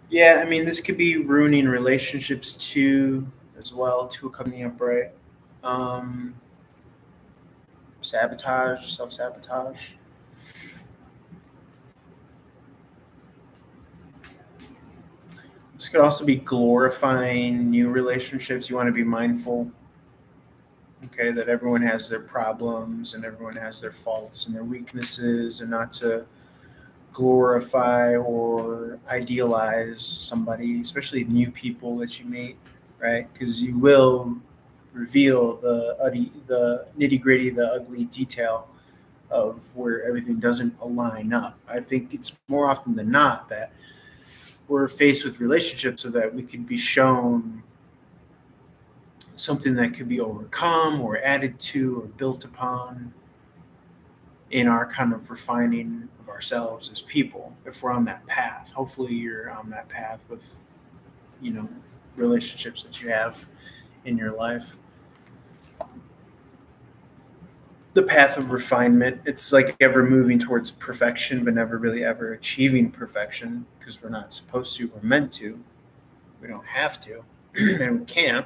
S1: Yeah, I mean, this could be ruining relationships too, as well. Two coming upright. Sabotage, self-sabotage. This could also be glorifying new relationships. You want to be mindful, okay, that everyone has their problems and everyone has their faults and their weaknesses, and not to glorify or idealize somebody, especially new people that you meet, right? Because you will reveal the nitty gritty, the ugly detail of where everything doesn't align up. I think it's more often than not that we're faced with relationships so that we could be shown something that could be overcome or added to or built upon in our kind of refining of ourselves as people, if we're on that path. Hopefully you're on that path with, relationships that you have in your life. The path of refinement, it's like ever moving towards perfection, but never really ever achieving perfection, because we're not supposed to, we're meant to. We don't have to, and we can't.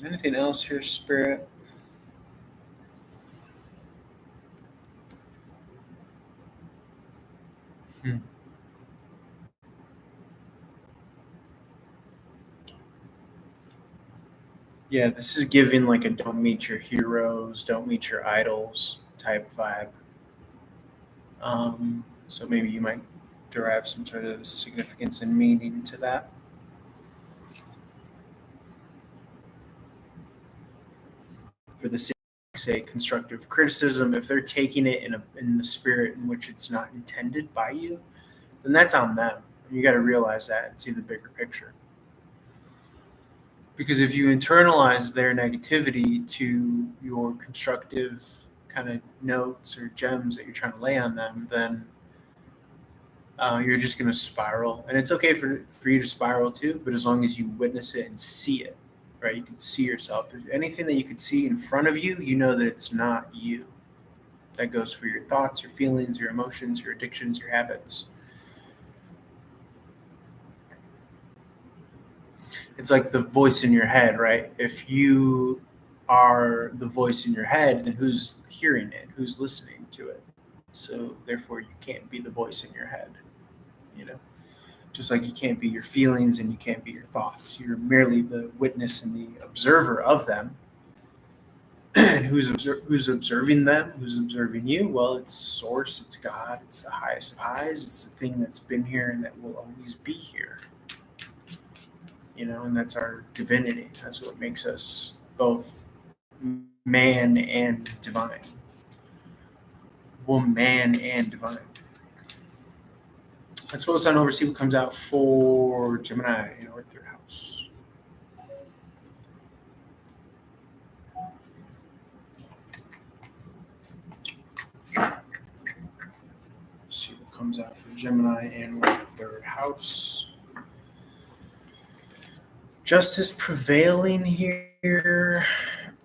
S1: Anything else here, Spirit? Yeah, this is giving like a don't meet your heroes, don't meet your idols type vibe. So maybe you might derive some sort of significance and meaning to that. For the sake, say, constructive criticism, if they're taking it in the spirit in which it's not intended by you, then that's on them. You got to realize that and see the bigger picture. Because if you internalize their negativity to your constructive kind of notes or gems that you're trying to lay on them, then you're just going to spiral. And it's okay for you to spiral too, but as long as you witness it and see it, right? You can see yourself. If anything that you can see in front of you, you know that it's not you. That goes for your thoughts, your feelings, your emotions, your addictions, your habits. It's like the voice in your head, right? If you are the voice in your head, then who's hearing it? Who's listening to it? So therefore, you can't be the voice in your head, you know? Just like you can't be your feelings and you can't be your thoughts. You're merely the witness and the observer of them. And who's observing them? Who's observing you? Well, it's Source, it's God, it's the highest of highs, it's the thing that's been here and that will always be here. And that's our divinity. That's what makes us both man and divine. Woman and divine. Let's close on over, see what comes out for Gemini in our third house. See what comes out for Gemini in our third house. Justice prevailing here.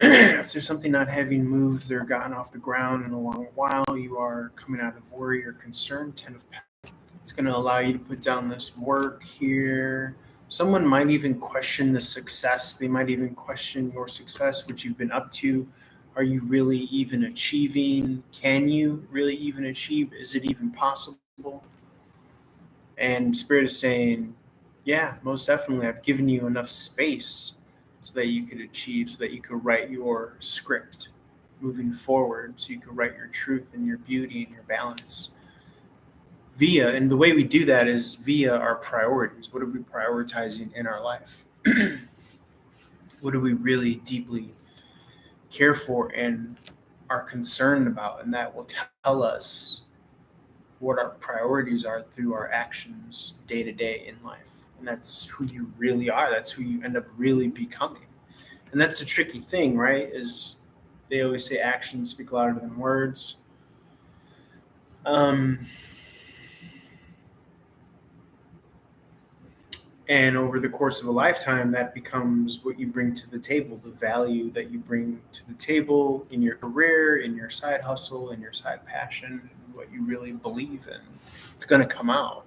S1: After something not having moved or gotten off the ground in a long while, you are coming out of worry or concern. 10 of Pentacles. It's going to allow you to put down this work here. Someone might even question the success. They might even question your success, what you've been up to. Are you really even achieving? Can you really even achieve? Is it even possible? And Spirit is saying, yeah, most definitely. I've given you enough space so that you could achieve, so that you could write your script moving forward, so you could write your truth and your beauty and your balance. And the way we do that is via our priorities. What are we prioritizing in our life? What do we really deeply care for and are concerned about? And that will tell us what our priorities are through our actions day to day in life. And that's who you really are. That's who you end up really becoming. And that's the tricky thing, right? Is they always say actions speak louder than words. And over the course of a lifetime, that becomes what you bring to the table, the value that you bring to the table in your career, in your side hustle, in your side passion, what you really believe in. It's going to come out,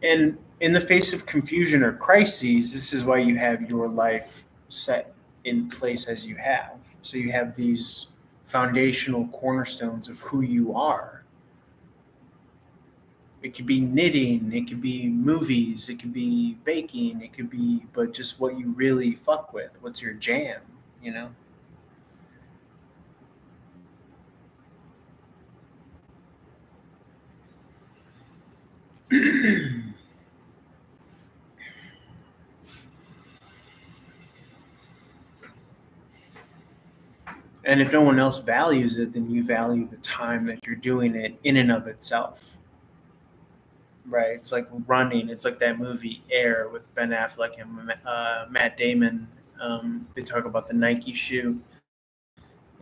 S1: And in the face of confusion or crises, this is why you have your life set in place as you have. So you have these foundational cornerstones of who you are. It could be knitting, it could be movies, it could be baking, it could be, but just what you really fuck with. What's your jam, And if no one else values it, then you value the time that you're doing it in and of itself. Right? It's like running. It's like that movie Air with Ben Affleck and Matt Damon. They talk about the Nike shoe.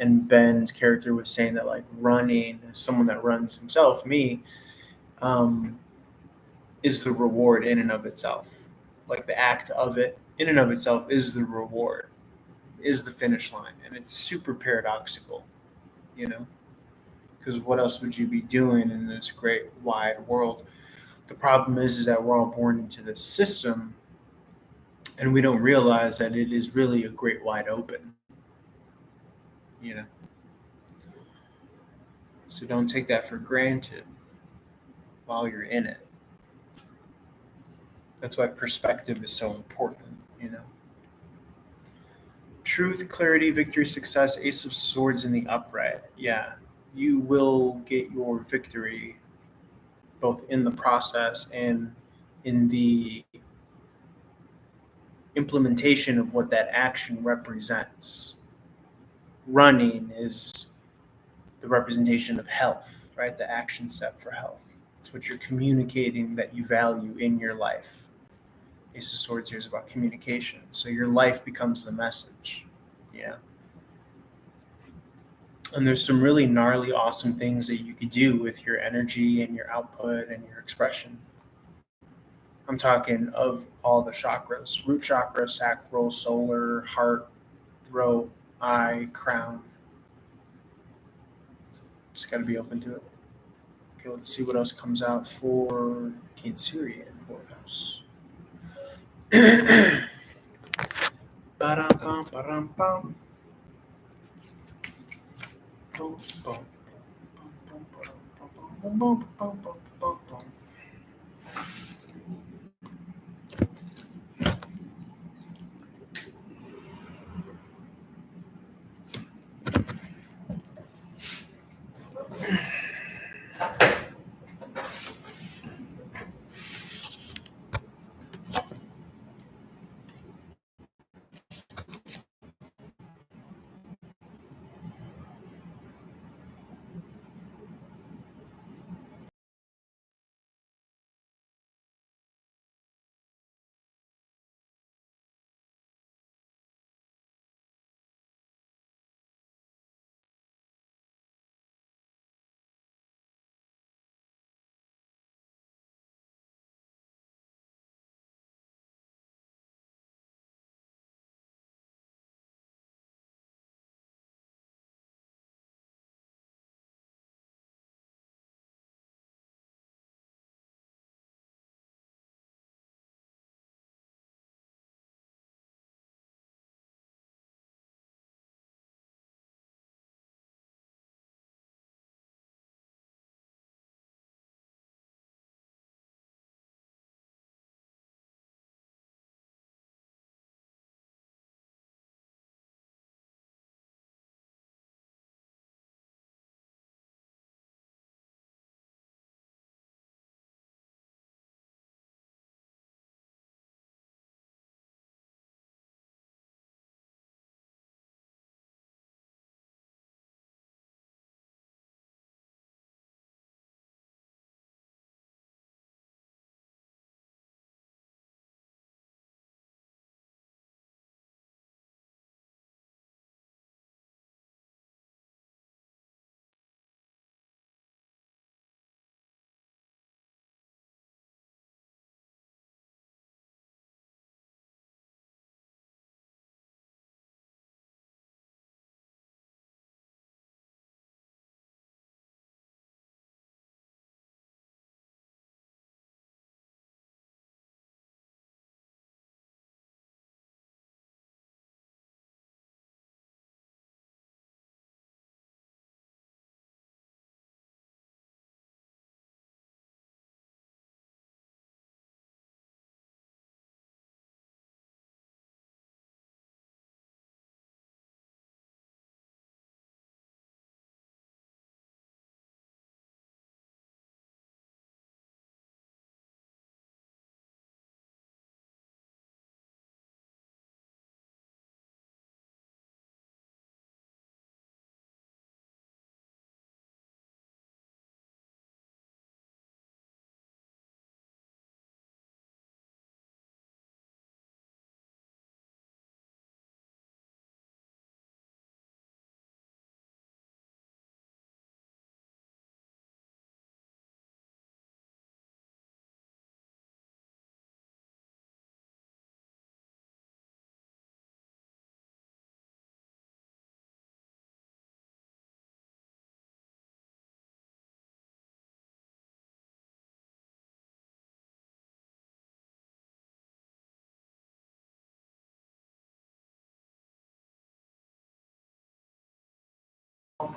S1: And Ben's character was saying that, like, running, someone that runs himself, me, is the reward in and of itself. Like the act of it in and of itself is the reward, is the finish line. And it's super paradoxical, because what else would you be doing in this great wide world? The problem is that we're all born into this system and we don't realize that it is really a great wide open, So don't take that for granted while you're in it. That's why perspective is so important, Truth, clarity, victory, success, Ace of Swords in the upright. Yeah, you will get your victory both in the process and in the implementation of what that action represents. Running is the representation of health, right? The action step for health. It's what you're communicating that you value in your life. Ace of Swords here is about communication. So your life becomes the message. Yeah. And there's some really gnarly, awesome things that you could do with your energy and your output and your expression. I'm talking of all the chakras: root chakra, sacral, solar, heart, throat, eye, crown. Just got to be open to it. Okay, let's see what else comes out for Cancerian fourth house. Ba-dum-bum, ba-dum-bum. Boom, boom, boom, boom, boom, boom, boom, boom, boom, boom, boom.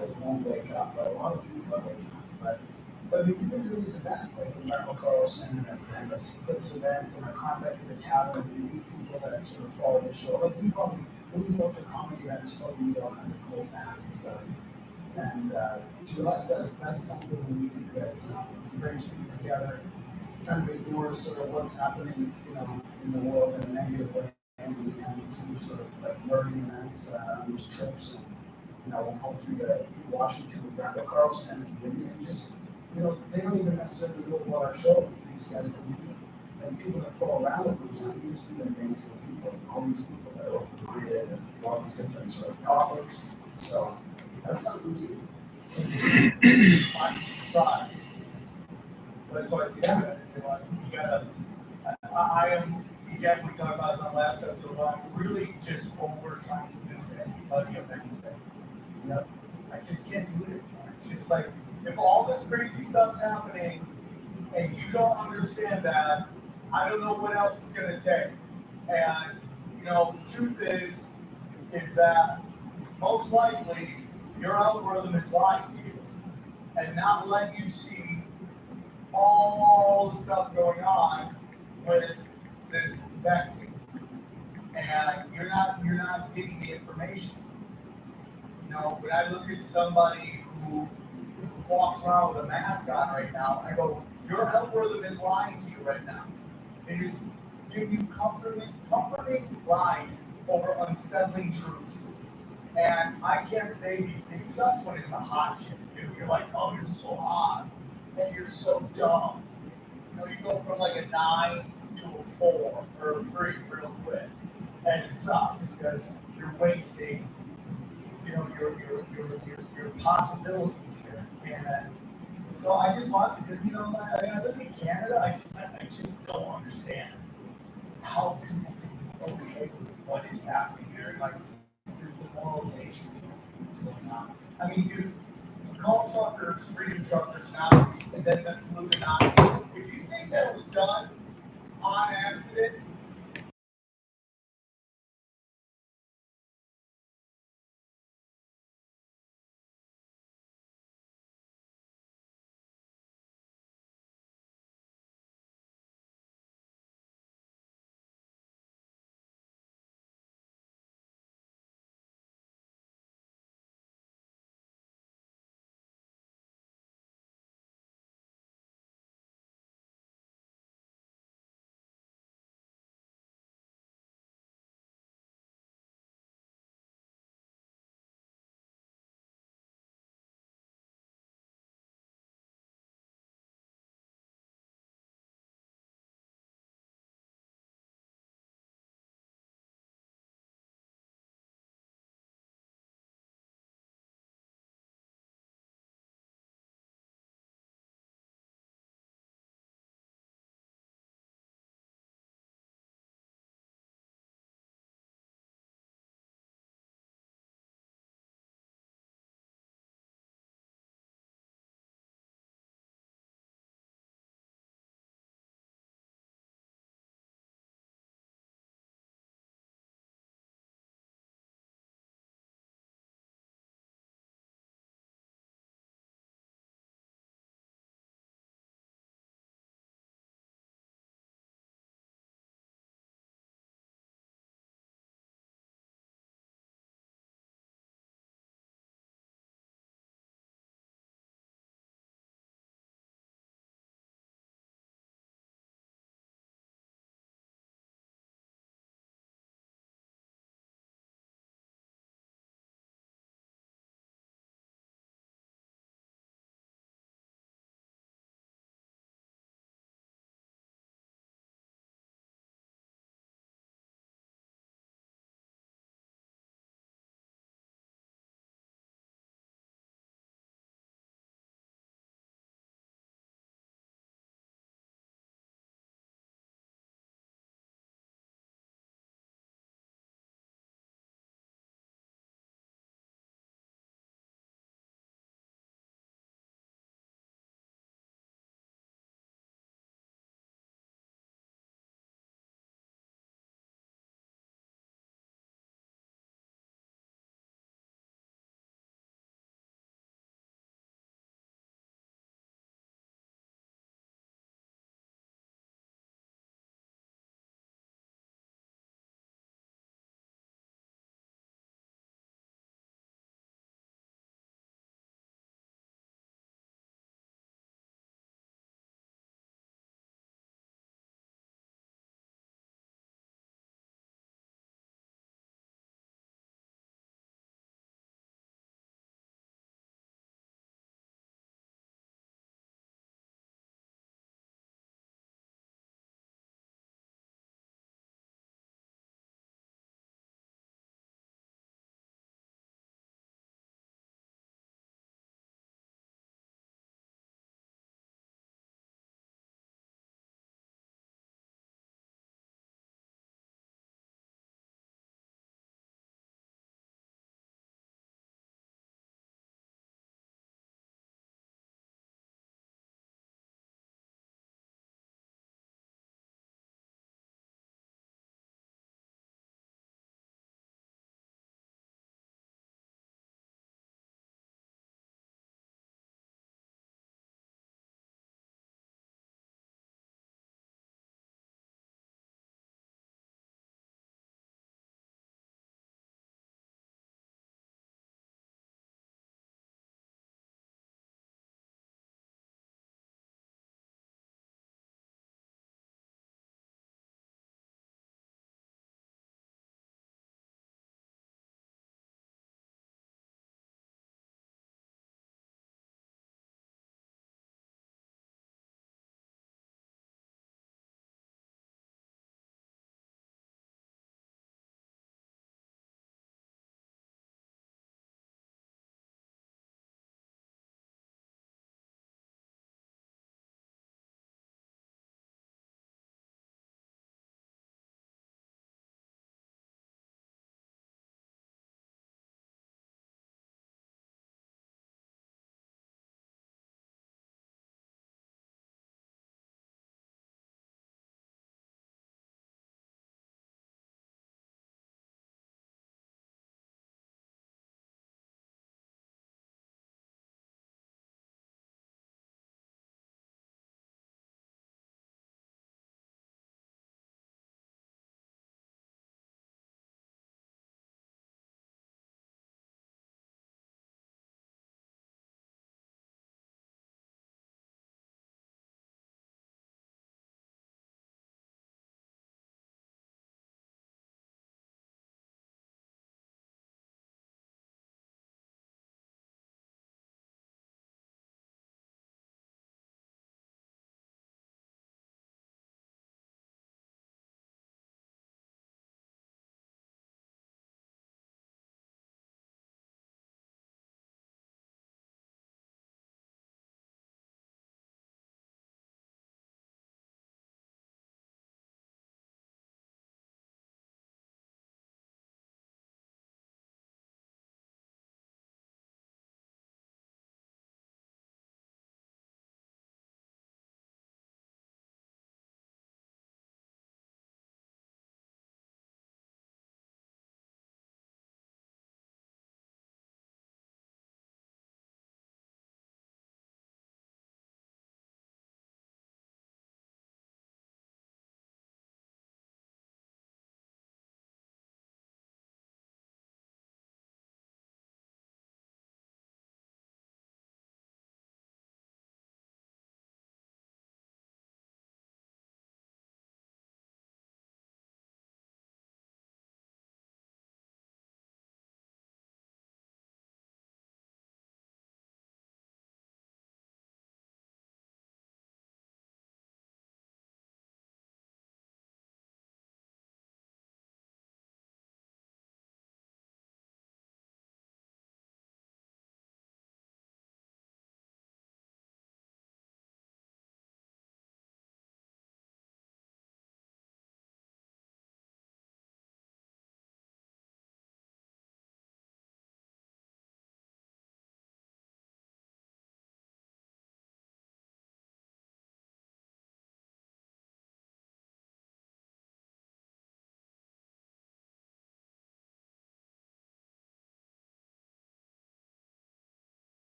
S4: they won't wake up, but a lot of people are waking up. But we can do these events like the Marco Carlson and the Clips events and our contact to the cabin, and we meet people that sort of follow the show. Like you probably, when you go to comedy events, you probably meet all kinds of cool fans and stuff. And to us, that's something that we do that brings people together, kind of ignores sort of what's happening, in the world in a negative way. And we do sort of like learning events on these trips, and we'll go through Washington with Randall Carlson, and just they don't even necessarily know about our show. These guys, but you meet and people that fall around, for example, you just meet amazing people, all these people that are open-minded and all these different sort of topics. So that's something we do.
S5: I try. That's why you gotta. I am, again, we talked about this on last episode, but I'm really just over trying to convince anybody of anything.
S4: Yep.
S5: I just can't do it anymore. It's just like, if all this crazy stuff's happening and you don't understand that, I don't know what else it's gonna take. And, the truth is that most likely your algorithm is lying to you and not letting you see all the stuff going on with this vaccine, and you're not getting the information. When I look at somebody who walks around with a mask on right now, I go, your algorithm is lying to you right now. It is giving you comforting lies over unsettling truths. And I can't say it sucks when it's a hot chick too. You're like, oh, you're so hot, and you're so dumb. You go from like a 9 to a 4 or a 3 real quick, and it sucks because you're wasting, your possibilities here. And so I just want to, I look at Canada. I just don't understand how people can be okay with what is happening here. Like this demoralization is going on. I mean, dude, to call truckers freedom truckers Nazis and then the salute a Nazi. If you think that was done on accident,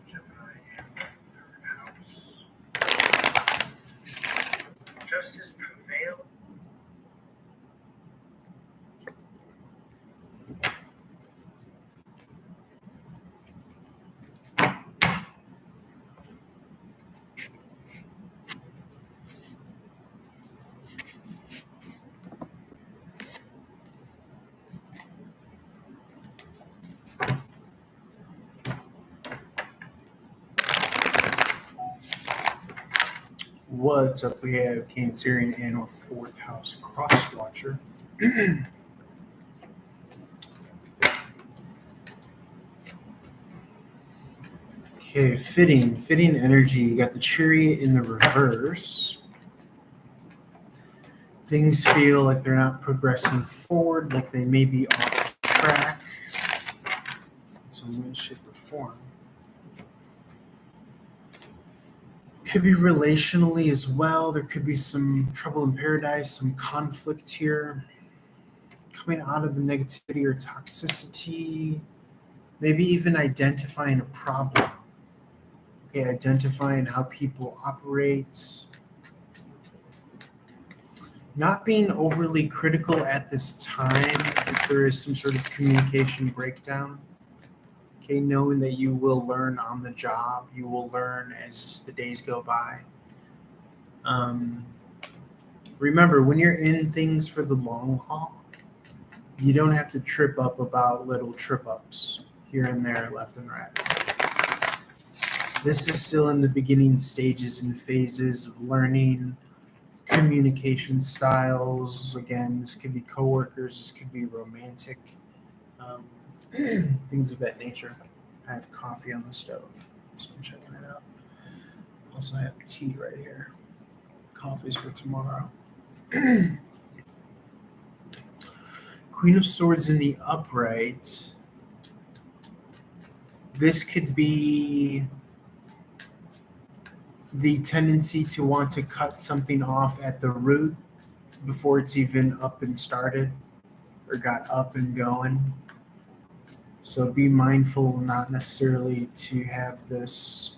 S1: Gemini in third house. Justice prevail. What's up? We have Cancerian and our fourth house cross watcher. Okay, fitting energy. You got the Chariot in the reverse. Things feel like they're not progressing forward, like they may be off track in some way, shape, or form. Could be relationally as well. There could be some trouble in paradise, some conflict here. Coming out of the negativity or toxicity, maybe even identifying a problem. Okay, identifying how people operate. Not being overly critical at this time if there is some sort of communication breakdown. Okay, knowing that you will learn on the job, you will learn as the days go by. Remember, when you're in things for the long haul, you don't have to trip up about little trip ups here and there, left and right. This is still in the beginning stages and phases of learning communication styles. Again, this could be coworkers, this could be romantic, things of that nature. I have coffee on the stove, so I'm checking it out. Also, I have tea right here. Coffee's for tomorrow. Queen of Swords in the upright. This could be the tendency to want to cut something off at the root before it's even up and started or got up and going. So be mindful not necessarily to have this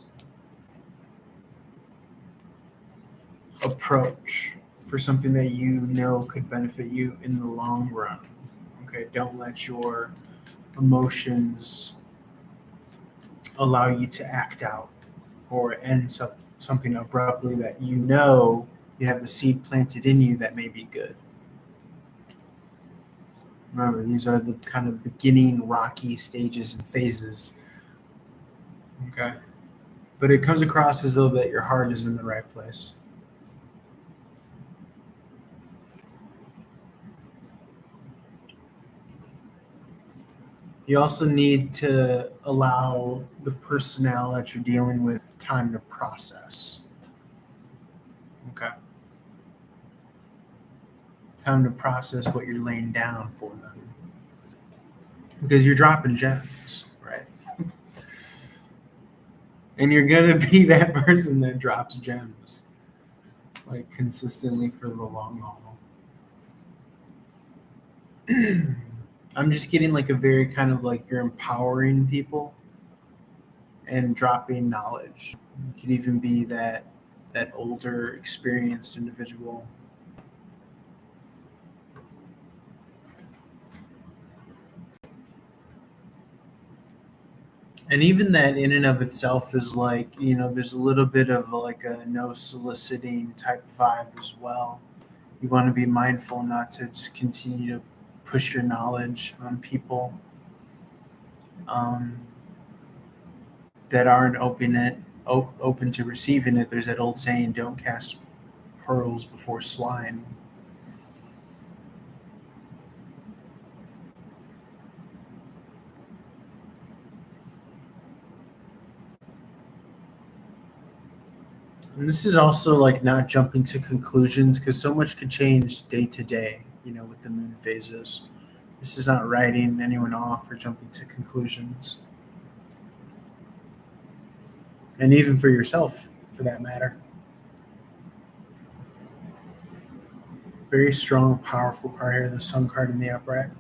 S1: approach for something that you know could benefit you in the long run. Okay, don't let your emotions allow you to act out or end something abruptly that you know you have the seed planted in you that may be good. Remember, these are the kind of beginning rocky stages and phases. Okay? But it comes across as though that your heart is in the right place. You also need to allow the personnel that you're dealing with time to process. Okay? Time to process what you're laying down for them. Because you're dropping gems, right? And you're going to be that person that drops gems, like consistently for the long haul. I'm just getting like a very kind of like you're empowering people and dropping knowledge. It could even be that older, experienced individual. And even that in and of itself is like, there's a little bit of like a no soliciting type vibe as well. You want to be mindful not to just continue to push your knowledge on people that aren't open to receiving it. There's that old saying, don't cast pearls before swine. And this is also like not jumping to conclusions because so much could change day to day, with the moon phases. This is not writing anyone off or jumping to conclusions. And even for yourself, for that matter. Very strong, powerful card here, the Sun card in the upright.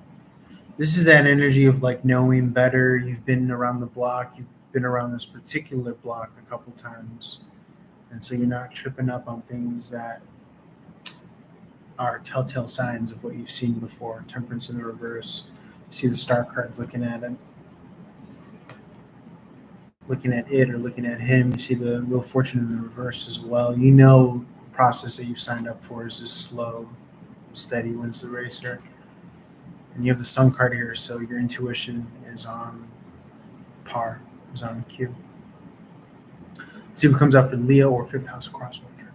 S1: This is that energy of like knowing better. You've been around the block, you've been around this particular block a couple times. And so you're not tripping up on things that are telltale signs of what you've seen before. Temperance in the reverse. You see the Star card looking at it. Looking at it or looking at him, you see the Wheel of Fortune in the reverse as well. You know the process that you've signed up for is just slow, steady wins the race here. And you have the Sun card here, so your intuition is on par, is on cue. Let's see what comes out for Leo or fifth house crosswatcher.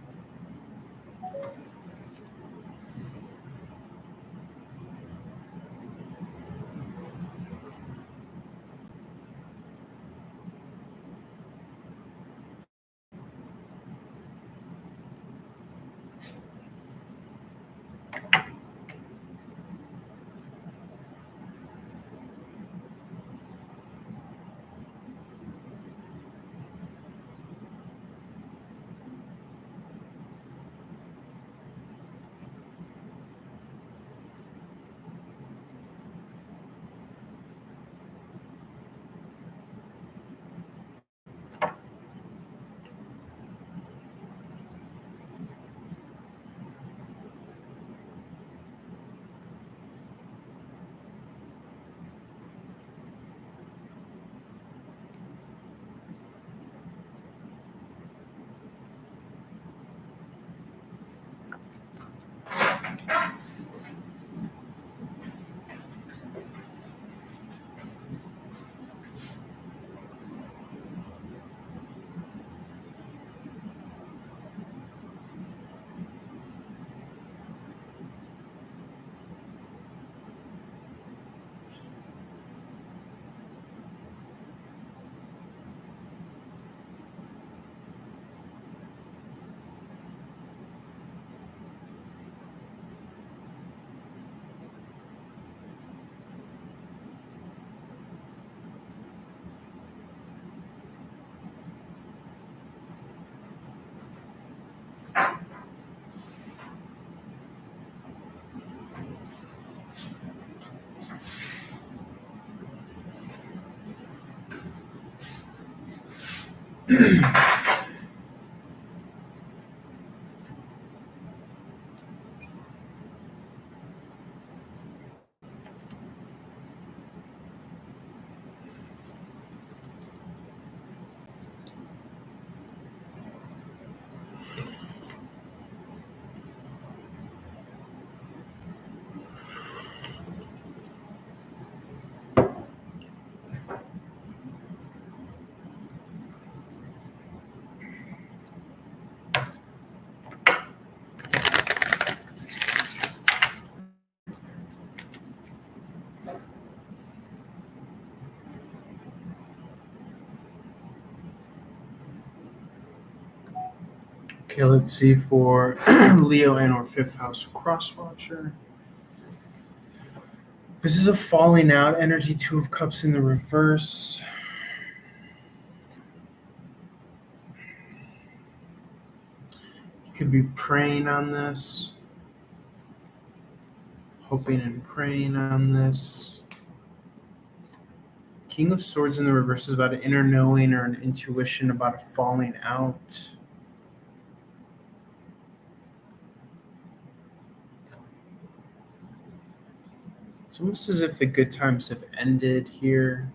S1: Okay, let's see for Leo and or fifth house crosswatcher. This is a falling out energy, Two of Cups in the reverse. You could be praying on this, hoping and praying on this. King of Swords in the reverse is about an inner knowing or an intuition about a falling out. It's almost as if the good times have ended here,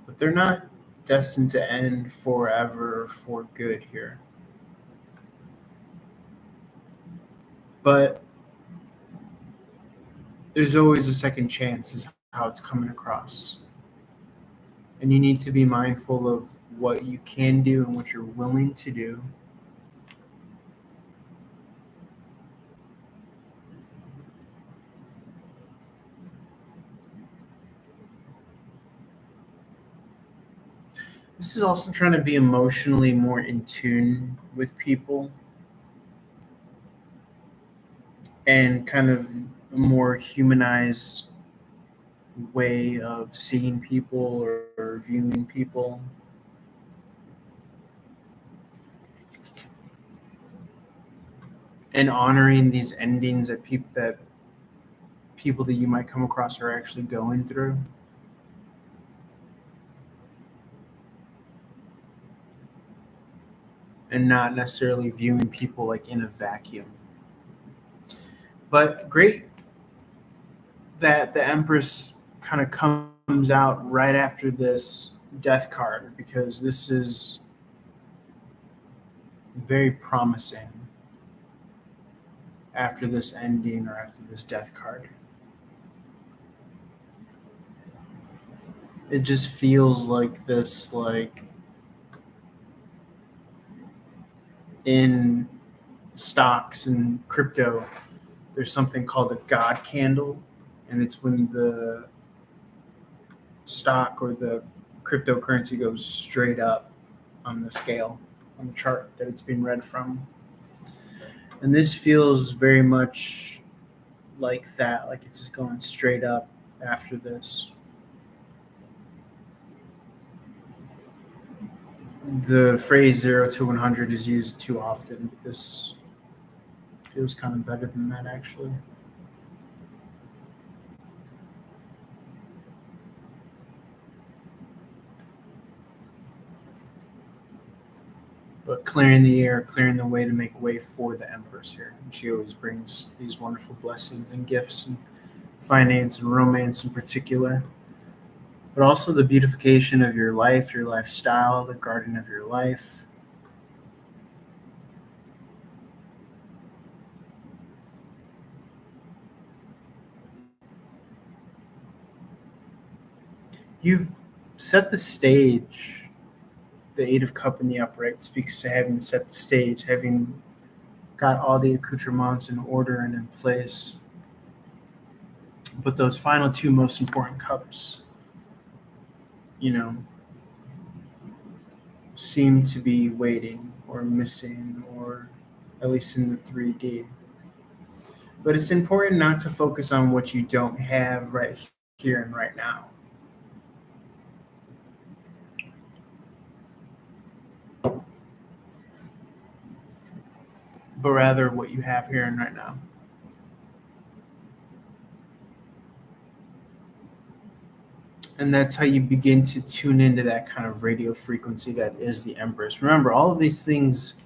S1: but they're not destined to end forever for good here. But there's always a second chance is how it's coming across. And you need to be mindful of what you can do and what you're willing to do. This is also trying to be emotionally more in tune with people and kind of a more humanized way of seeing people or viewing people. And honoring these endings that people that you might come across are actually going through. And not necessarily viewing people like in a vacuum. But great that the Empress kind of comes out right after this death card, because this is very promising after this ending or after this death card. It just feels like this, like in stocks and crypto, there's something called a God candle, and it's when the stock or the cryptocurrency goes straight up on the scale, on the chart that it's being read from. And this feels very much like that, like it's just going straight up after this. The phrase 0 to 100 is used too often, but this feels kind of better than that, actually. But clearing the air, clearing the way to make way for the Empress here. And she always brings these wonderful blessings and gifts and finance and romance in particular, but also the beautification of your life, your lifestyle, the garden of your life. You've set the stage. The Eight of Cup in the upright speaks to having set the stage, having got all the accoutrements in order and in place. But those final two most important cups, seem to be waiting or missing, or at least in the 3D. But it's important not to focus on what you don't have right here and right now. But rather what you have here and right now. And that's how you begin to tune into that kind of radio frequency that is the Empress. Remember, all of these things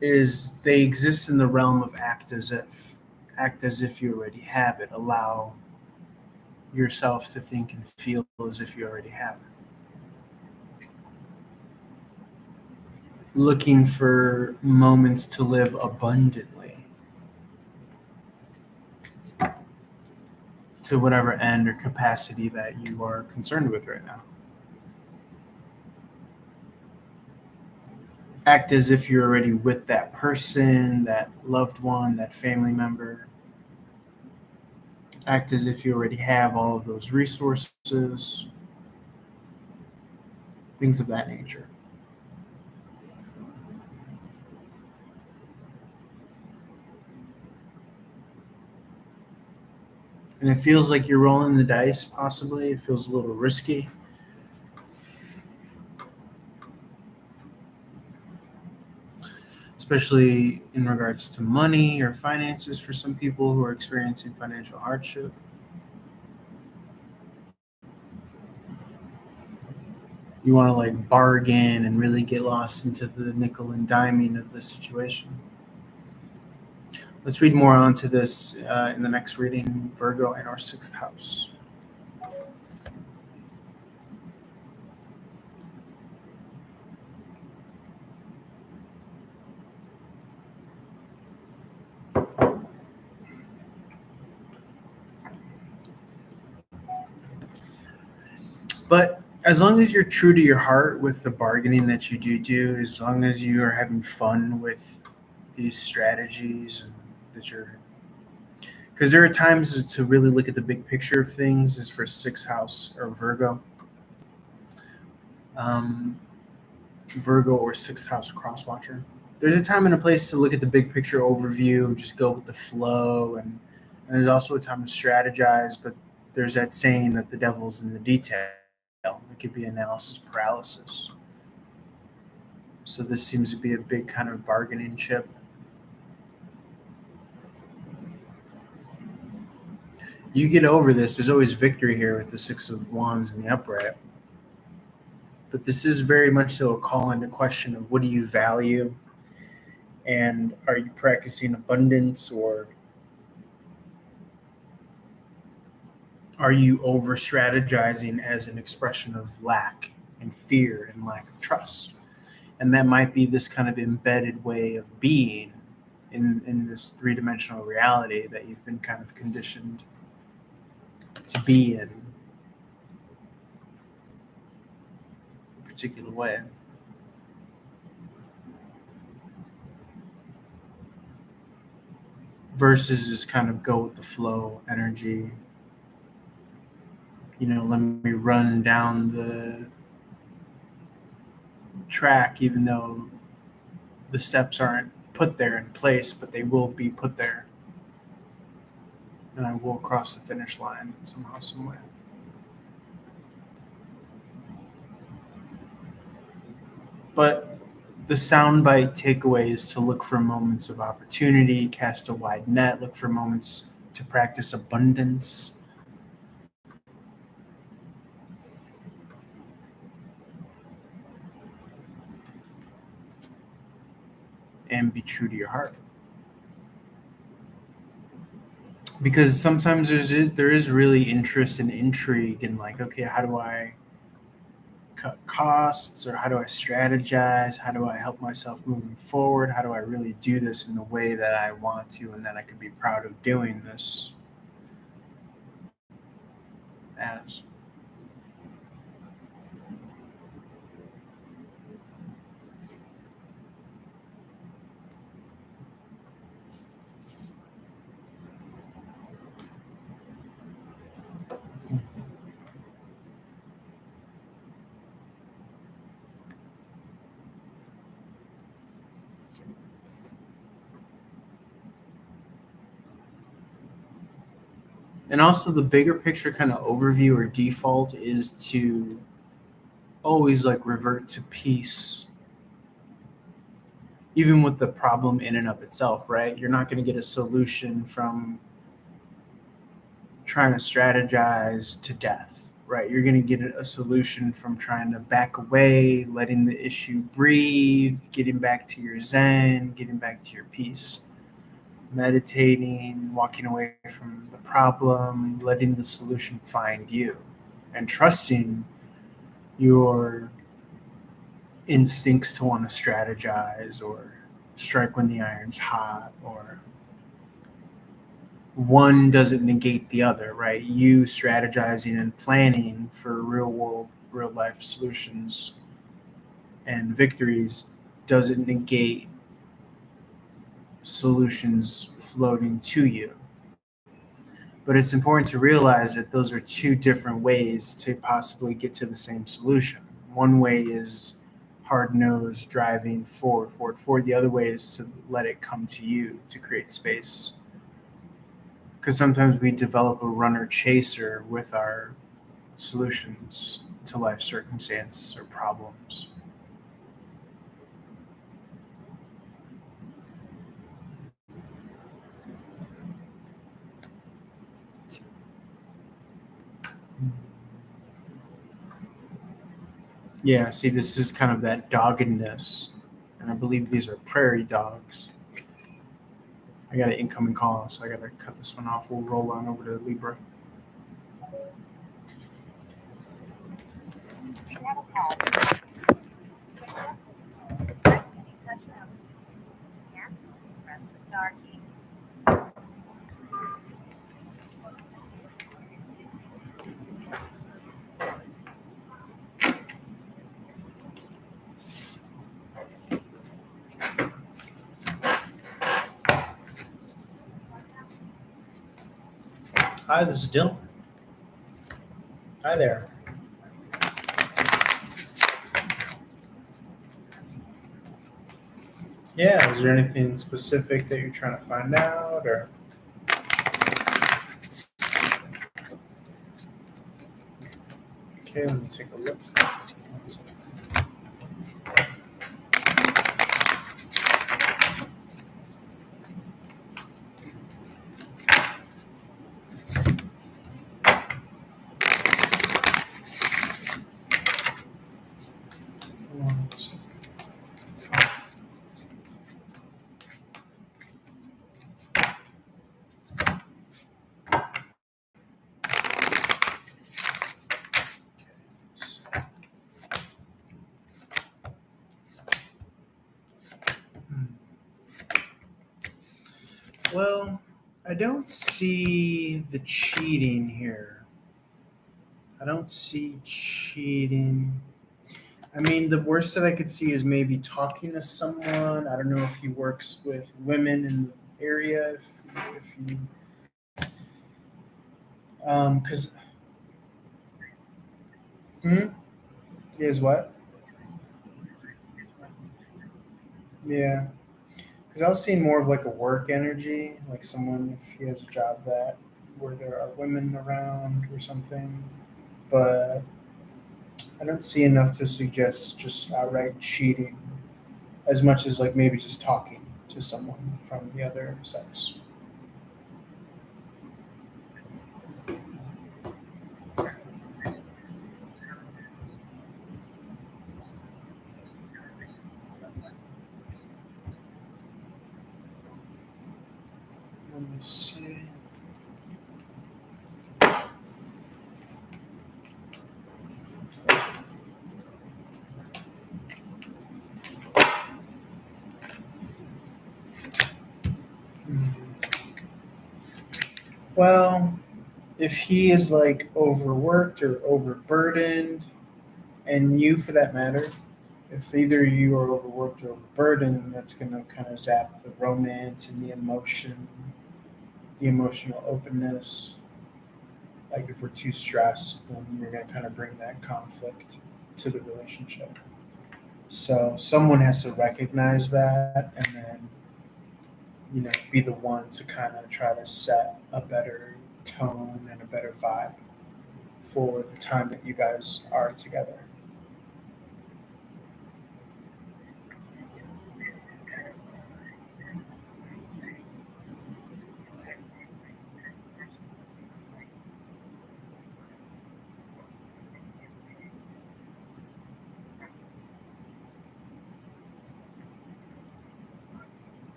S1: they exist in the realm of act as if you already have it. Allow yourself to think and feel as if you already have it. Looking for moments to live abundantly, to whatever end or capacity that you are concerned with right now. Act as if you're already with that person, that loved one, that family member. Act as if you already have all of those resources, things of that nature. And it feels like you're rolling the dice, possibly. It feels a little risky. Especially in regards to money or finances for some people who are experiencing financial hardship. You want to bargain and really get lost into the nickel and diming of the situation. Let's read more onto this in the next reading, Virgo and our 6th house. But as long as you're true to your heart with the bargaining that you do, as long as you are having fun with these strategies, and that you're, because there are times to really look at the big picture of things, is for 6th house or Virgo. Virgo or sixth house crosswatcher. There's a time and a place to look at the big picture overview and just go with the flow. And there's also a time to strategize, but there's that saying that the devil's in the detail. It could be analysis paralysis. So this seems to be a big kind of bargaining chip. You get over this. There's always victory here with the Six of Wands in the upright. But this is very much so a call into question of what do you value? And are you practicing abundance, or are you over strategizing as an expression of lack and fear and lack of trust? And that might be this kind of embedded way of being in this three-dimensional reality that you've been kind of conditioned to be in a particular way. Versus just kind of go with the flow energy. Let me run down the track, even though the steps aren't put there in place, but they will be put there. And I will cross the finish line somehow, some way. But the soundbite takeaway is to look for moments of opportunity, cast a wide net, look for moments to practice abundance. And be true to your heart. Because sometimes there is really interest and intrigue in like, okay, how do I cut costs, or how do I strategize? How do I help myself moving forward? How do I really do this in the way that I want to and that I could be proud of doing this as? And also the bigger picture kind of overview or default is to always like revert to peace, even with the problem in and of itself, right? You're not going to get a solution from trying to strategize to death, right? You're going to get a solution from trying to back away, letting the issue breathe, getting back to your zen, getting back to your peace. Meditating, walking away from the problem, letting the solution find you, and trusting your instincts to want to strategize or strike when the iron's hot, or one doesn't negate the other, right? You strategizing and planning for real world, real life solutions and victories doesn't negate solutions floating to you. But it's important to realize that those are two different ways to possibly get to the same solution. One way is hard-nosed driving forward. The other way is to let it come to you, to create space. Because sometimes we develop a runner-chaser with our solutions to life circumstance or problems. Yeah, see, this is kind of that doggedness. And I believe these are prairie dogs. I got an incoming call, so I got to cut this one off. We'll roll on over to Libra. Hi, this is Dylan. Hi there. Yeah, is there anything specific that you're trying to find out, or? Okay, let me take a look. One second. One second. Hmm. Well, I don't see the cheating here. I don't see cheating. I mean, the worst that I could see is maybe talking to someone. I don't know if he works with women in the area. If you, because is what? Yeah, because I was seeing more of like a work energy, like someone if he has a job that where there are women around or something. But I don't see enough to suggest just outright cheating, as much as like maybe just talking to someone from the other sex. Let me see. Hmm. Well, if he is like overworked or overburdened, and you for that matter, if either you are overworked or overburdened, that's going to kind of zap the romance and the emotion, the emotional openness. Like if we're too stressed, then you're going to kind of bring that conflict to the relationship. So someone has to recognize that and then, be the one to kind of try to set a better tone and a better vibe for the time that you guys are together.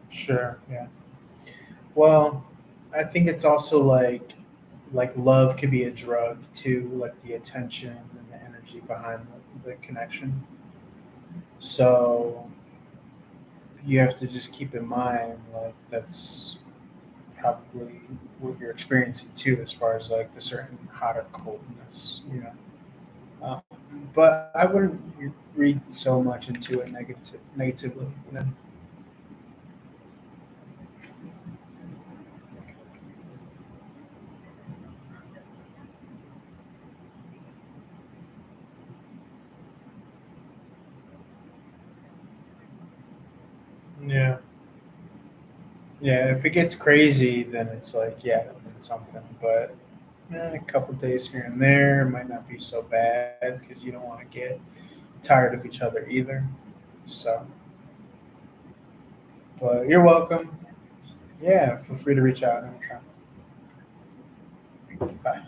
S1: Sure. Yeah. Well, I think it's also like love could be a drug too, like the attention and the energy behind the connection. So you have to just keep in mind like that's probably what you're experiencing too, as far as like the certain hot or coldness. Um, but I wouldn't read so much into it negatively. Yeah. Yeah, if it gets crazy, then it's like, yeah, that's something. But a couple days here and there might not be so bad because you don't want to get tired of each other either. So, but you're welcome. Yeah, feel free to reach out anytime. Bye.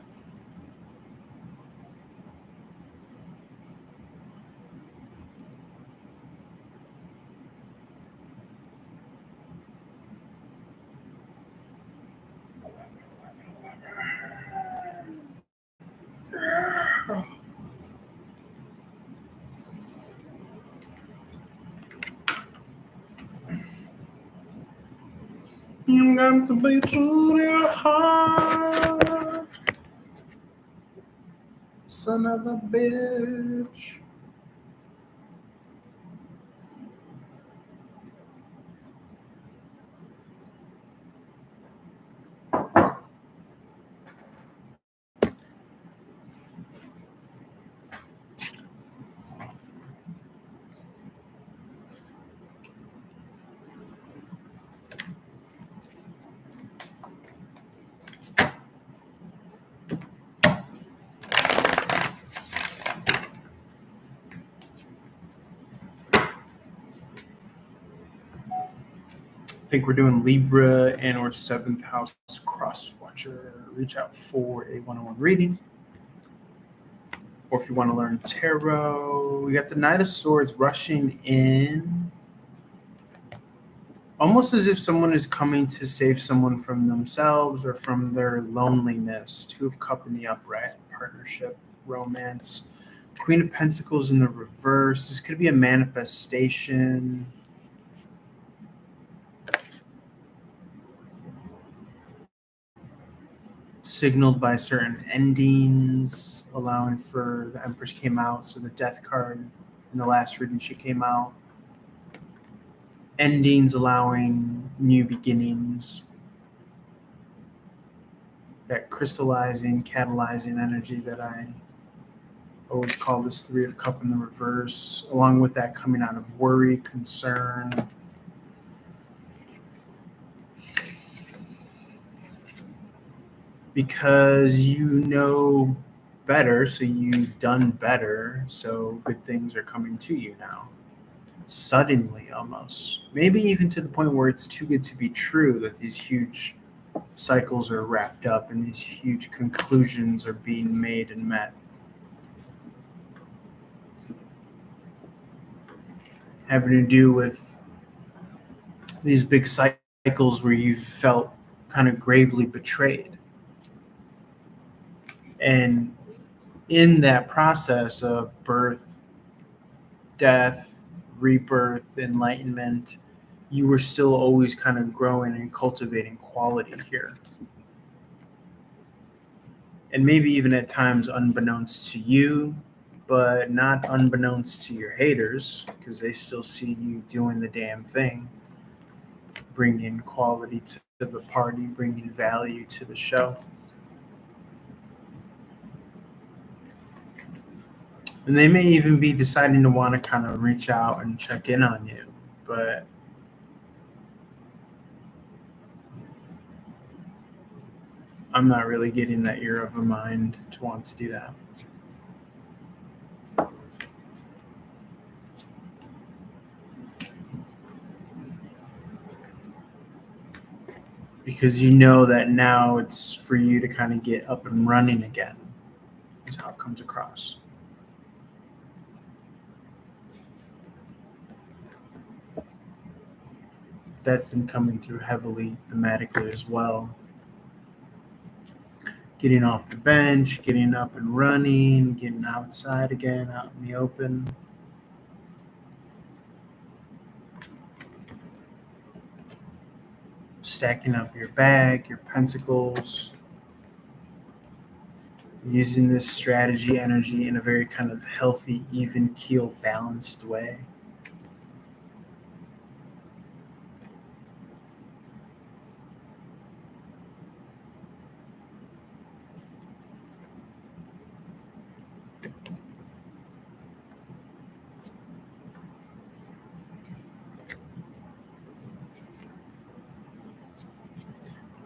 S1: You got to be true to your heart, son of a bitch. think we're doing Libra and or 7th house cross watcher. Reach out for a one-on-one reading. Or if you want to learn tarot, we got the Knight of Swords rushing in. Almost as if someone is coming to save someone from themselves or from their loneliness. 2 of Cups in the upright, partnership, romance. Queen of Pentacles in the reverse. This could be a manifestation. Signaled by certain endings, allowing for the Empress came out, so the Death card in the last reading she came out. Endings allowing new beginnings. That crystallizing, catalyzing energy that I always call this 3 of Cups in the reverse, along with that coming out of worry, concern. Because you know better, so you've done better, so good things are coming to you now. Suddenly, almost. Maybe even to the point where it's too good to be true that these huge cycles are wrapped up and these huge conclusions are being made and met. Having to do with these big cycles where you felt kind of gravely betrayed. And in that process of birth, death, rebirth, enlightenment, you were still always kind of growing and cultivating quality here. And maybe even at times unbeknownst to you, but not unbeknownst to your haters, because they still see you doing the damn thing, bringing quality to the party, bringing value to the show. And they may even be deciding to want to kind of reach out and check in on you. But I'm not really getting that you're of a mind to want to do that. Because you know that now it's for you to kind of get up and running again, is how it comes across. That's been coming through heavily thematically as well. Getting off the bench, getting up and running, getting outside again, out in the open. Stacking up your bag, your pentacles. Using this strategy energy in a very kind of healthy, even keel, balanced way.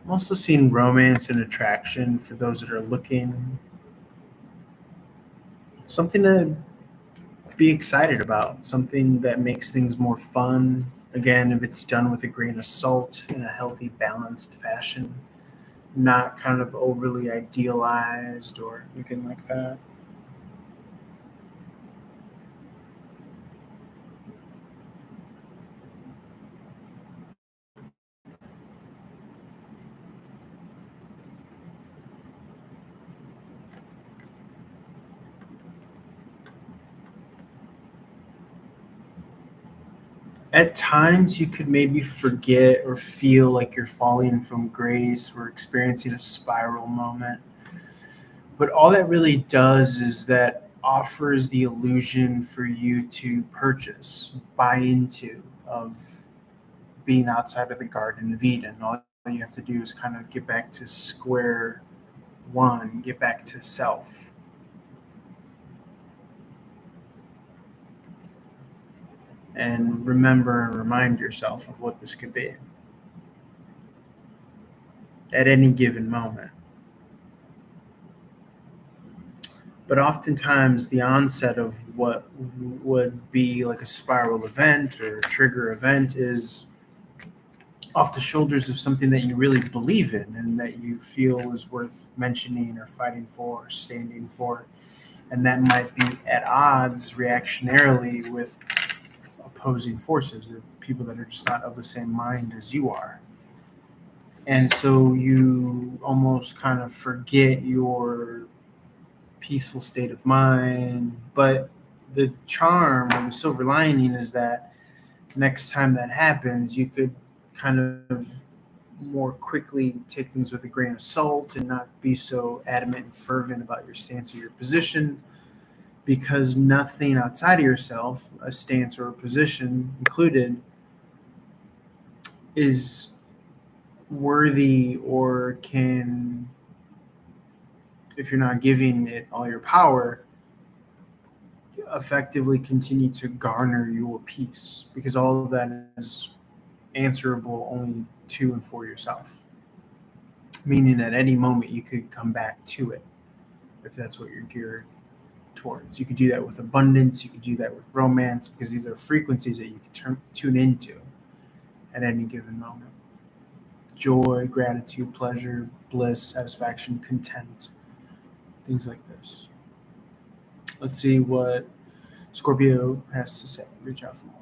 S1: I'm also seeing romance and attraction for those that are looking. Something to be excited about, something that makes things more fun. Again, if it's done with a grain of salt in a healthy, balanced fashion, not kind of overly idealized or anything like that. At times, you could maybe forget or feel like you're falling from grace or experiencing a spiral moment. But all that really does is that offers the illusion for you to purchase, buy into, of being outside of the Garden of Eden. All you have to do is kind of get back to square one, get back to self. And remember and remind yourself of what this could be at any given moment. But oftentimes the onset of what would be like a spiral event or trigger event is off the shoulders of something that you really believe in and that you feel is worth mentioning or fighting for or standing for. And that might be at odds reactionarily with opposing forces or people that are just not of the same mind as you are. And so you almost kind of forget your peaceful state of mind. But the charm or the silver lining is that next time that happens, you could kind of more quickly take things with a grain of salt and not be so adamant and fervent about your stance or your position, because nothing outside of yourself, a stance or a position included, is worthy or can, if you're not giving it all your power, effectively continue to garner your peace, because all of that is answerable only to and for yourself. Meaning at any moment you could come back to it if that's what you're geared towards. You could do that with abundance, you could do that with romance, because these are frequencies that you can tune into at any given moment. Joy, gratitude, pleasure, bliss, satisfaction, content, things like this. Let's see what Scorpio has to say. Reach out for more.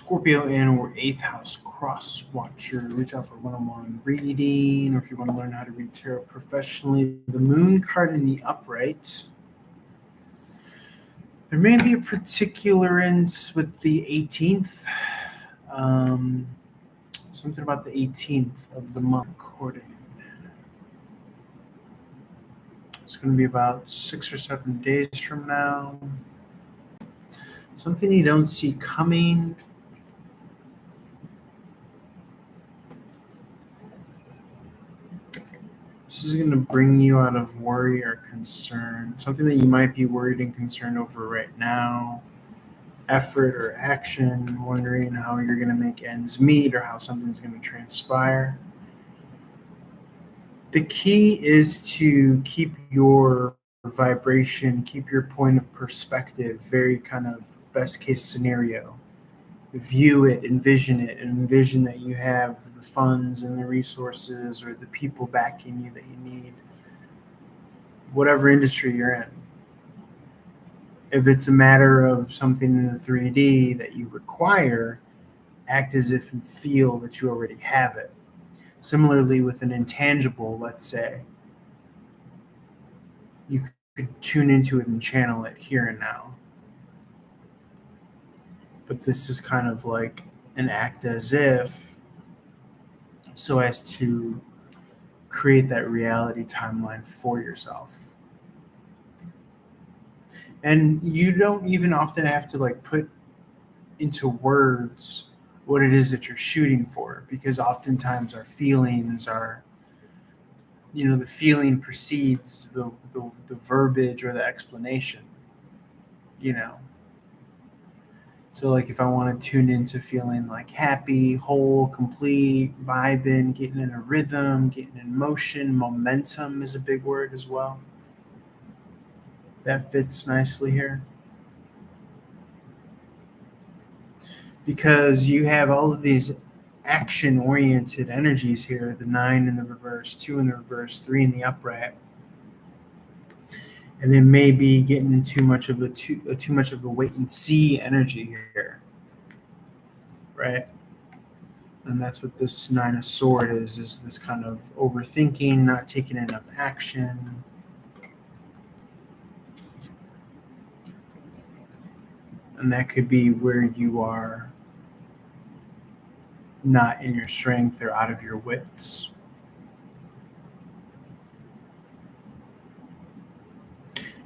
S1: Scorpio and or 8th house cross watcher. Reach out for one-on-one reading, or if you want to learn how to read tarot professionally. The moon card in the upright. There may be a particularance with the 18th. Something about the 18th of the month recording. It's going to be about 6 or 7 days from now. Something you don't see coming. This is going to bring you out of worry or concern. Something that you might be worried and concerned over right now. Effort or action, wondering how you're going to make ends meet or how something's going to transpire. The key is to keep your vibration, keep your point of perspective very kind of best case scenario. View it, envision it, and envision that you have the funds and the resources or the people backing you that you need, whatever industry you're in. If it's a matter of something in the 3D that you require, act as if and feel that you already have it. Similarly, with an intangible, let's say, you could tune into it and channel it here and now. But this is kind of like an act as if, so as to create that reality timeline for yourself. And you don't even often have to like put into words what it is that you're shooting for, because oftentimes our feelings are, the feeling precedes the verbiage or the explanation, So like if I want to tune into feeling like happy, whole, complete, vibing, getting in a rhythm, getting in motion, momentum is a big word as well. That fits nicely here. Because you have all of these action-oriented energies here, the 9 in the reverse, 2 in the reverse, 3 in the upright. And then maybe getting into too much of a wait and see energy here. Right? And that's what this 9 of Swords is this kind of overthinking, not taking enough action. And that could be where you are not in your strength or out of your wits.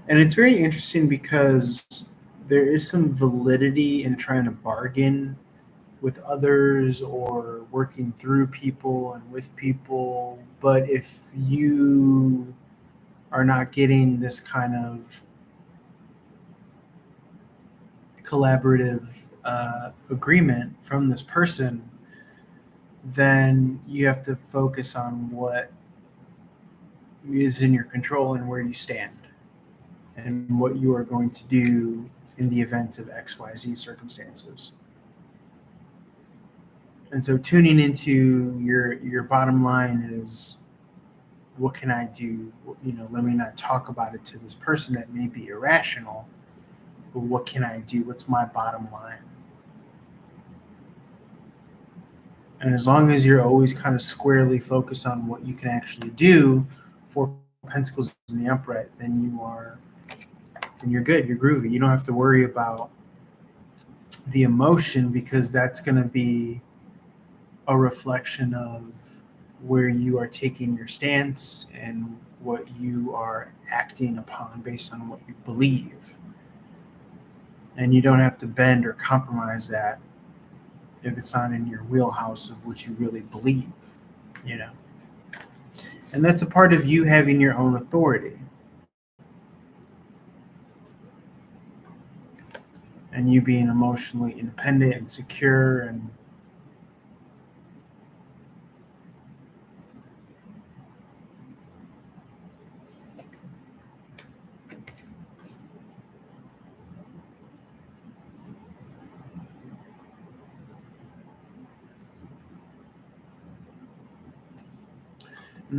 S1: And it's very interesting because there is some validity in trying to bargain with others or working through people and with people. But if you are not getting this kind of collaborative agreement from this person, then you have to focus on what is in your control and where you stand and what you are going to do in the event of XYZ circumstances. And so tuning into your bottom line is, what can I do? Let me not talk about it to this person that may be irrational, but what can I do? What's my bottom line? And as long as you're always kind of squarely focused on what you can actually do, 4 Pentacles in the upright, then you're good. You're groovy. You don't have to worry about the emotion, because that's going to be a reflection of where you are taking your stance and what you are acting upon based on what you believe. And you don't have to bend or compromise that if it's not in your wheelhouse of what you really believe, And that's a part of you having your own authority. And you being emotionally independent and secure and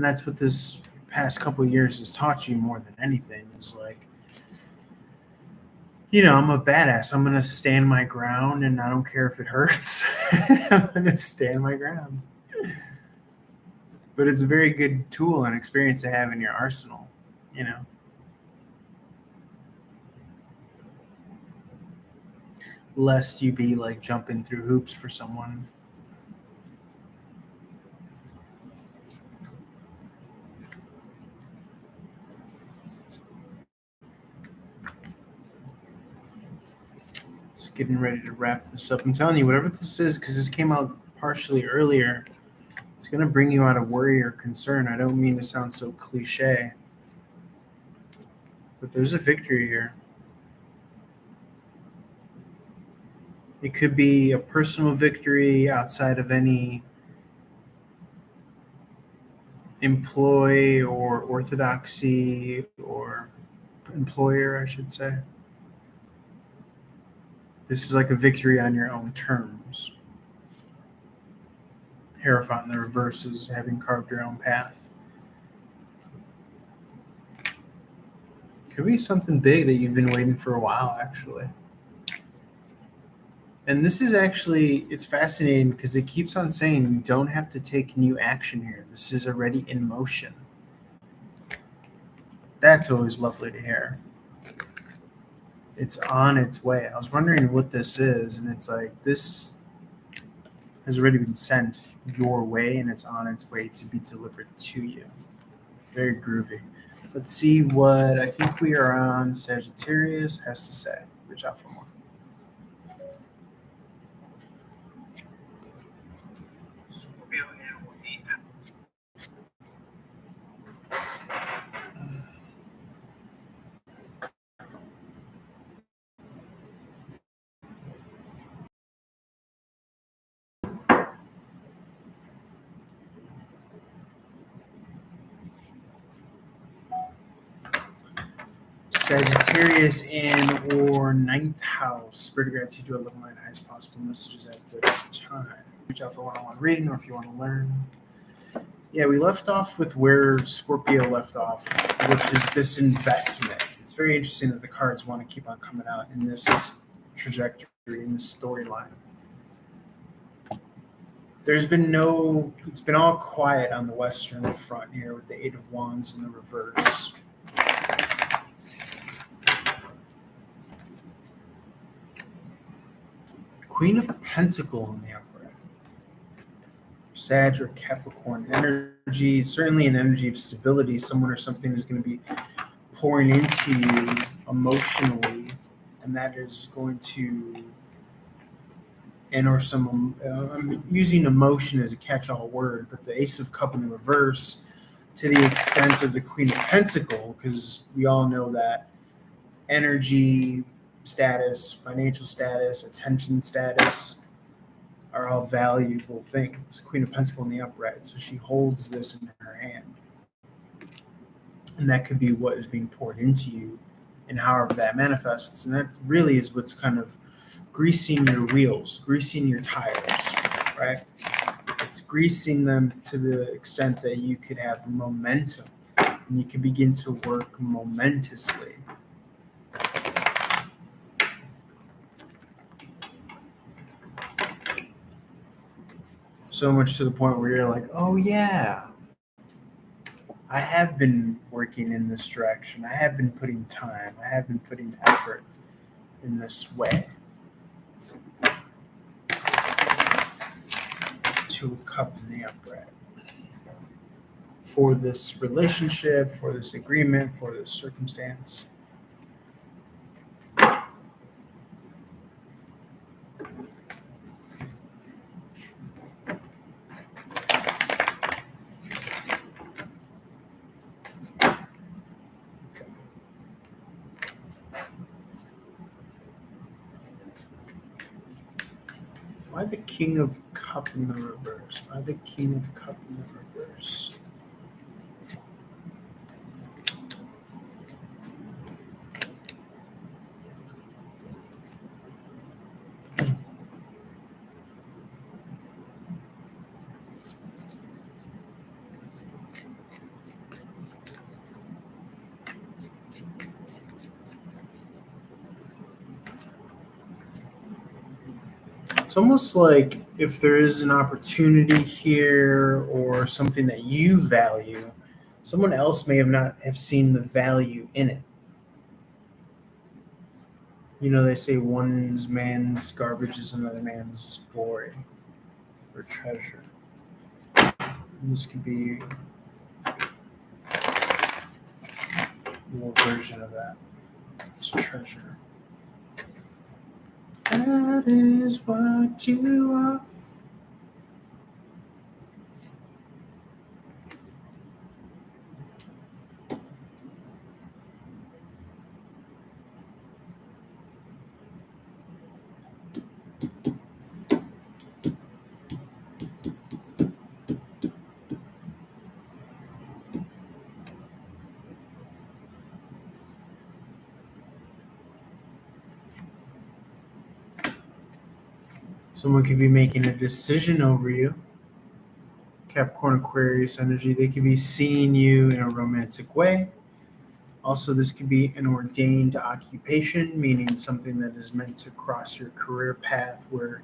S1: that's what this past couple of years has taught you more than anything, is like I'm a badass. I'm going to stand my ground and I don't care if it hurts. I'm going to stand my ground. But it's a very good tool and experience to have in your arsenal, you know. Lest you be like jumping through hoops for someone. Just getting ready to wrap this up. I'm telling you, whatever this is, because this came out partially earlier, it's going to bring you out of worry or concern. I don't mean to sound so cliche, but there's a victory here. It could be a personal victory outside of any employee or orthodoxy or employer, I should say. This is like a victory on your own terms. Hierophant in the reverse is having carved your own path. Could be something big that you've been waiting for a while, actually. And this is actually, it's fascinating because it keeps on saying you don't have to take new action here. This is already in motion. That's always lovely to hear. It's on its way. I was wondering what this is, and it's like this has already been sent your way and it's on its way to be delivered to you. Very groovy. Let's see what I think we are on Sagittarius has to say. Reach out for more. Sagittarius in or ninth house. Spirit of gratitude to level my highest possible messages at this time. Reach out for one-on-one reading or if you want to learn. Yeah, we left off with where Scorpio left off, which is this investment. It's very interesting that the cards want to keep on coming out in this trajectory, in this storyline. There's been it's been all quiet on the Western front here with the Eight of Wands in the reverse. Queen of Pentacles in the upright. Sag or Capricorn energy, certainly an energy of stability. Someone or something is going to be pouring into you emotionally, and that is going to, I'm using emotion as a catch-all word, but the Ace of Cup in the reverse to the extent of the Queen of Pentacles, because we all know that energy, status, financial status, attention status are all valuable things. Queen of Pentacles in the upright. So she holds this in her hand. And that could be what is being poured into you and however that manifests. And that really is what's kind of greasing your wheels, greasing your tires, right? It's greasing them to the extent that you could have momentum and you can begin to work momentously. So much to the point where you're like, oh yeah, I have been working in this direction. I have been putting time. I have been putting effort in this way. Two of Cups in the upright. For this relationship, for this agreement, for this circumstance. Why the King of Cup in the reverse? Why the King of Cup in the reverse? almost like if there is an opportunity here or something that you value, someone else may have seen the value in it. You know, they say one man's garbage is another man's glory or treasure. And this could be your version of that. It's treasure. That is what you are. Someone could be making a decision over you. Capricorn Aquarius energy. They could be seeing you in a romantic way. Also, this could be an ordained occupation, meaning something that is meant to cross your career path where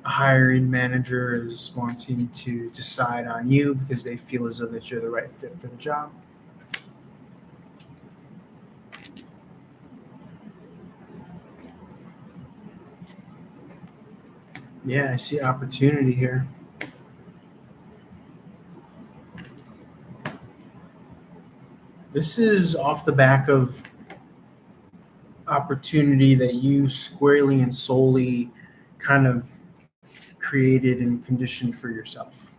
S1: a hiring manager is wanting to decide on you because they feel as though that you're the right fit for the job. Yeah, I see opportunity here. This is off the back of opportunity that you squarely and solely kind of created and conditioned for yourself.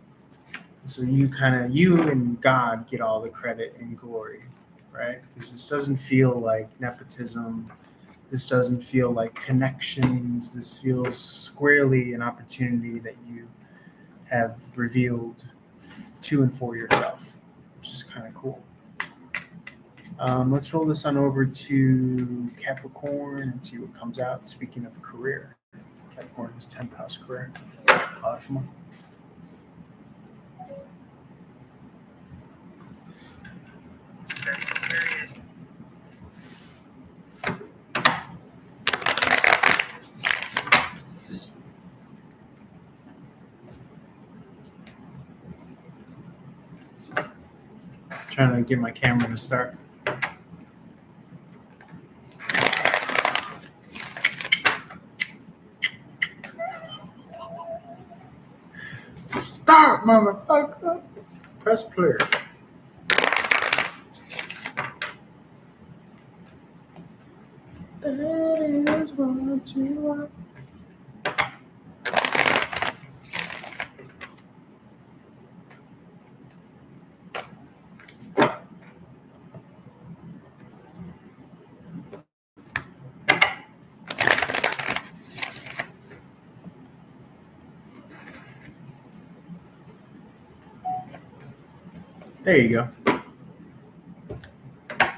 S1: So you and God get all the credit and glory, right? Because this doesn't feel like nepotism. This doesn't feel like connections. This feels squarely an opportunity that you have revealed to and for yourself, which is kind of cool. Let's roll this on over to Capricorn and see what comes out. Speaking of career, Capricorn is 10th house career. Awesome. Sagittarius. Trying to get my camera to start. Start, motherfucker. Press play. That is what you are. There you go.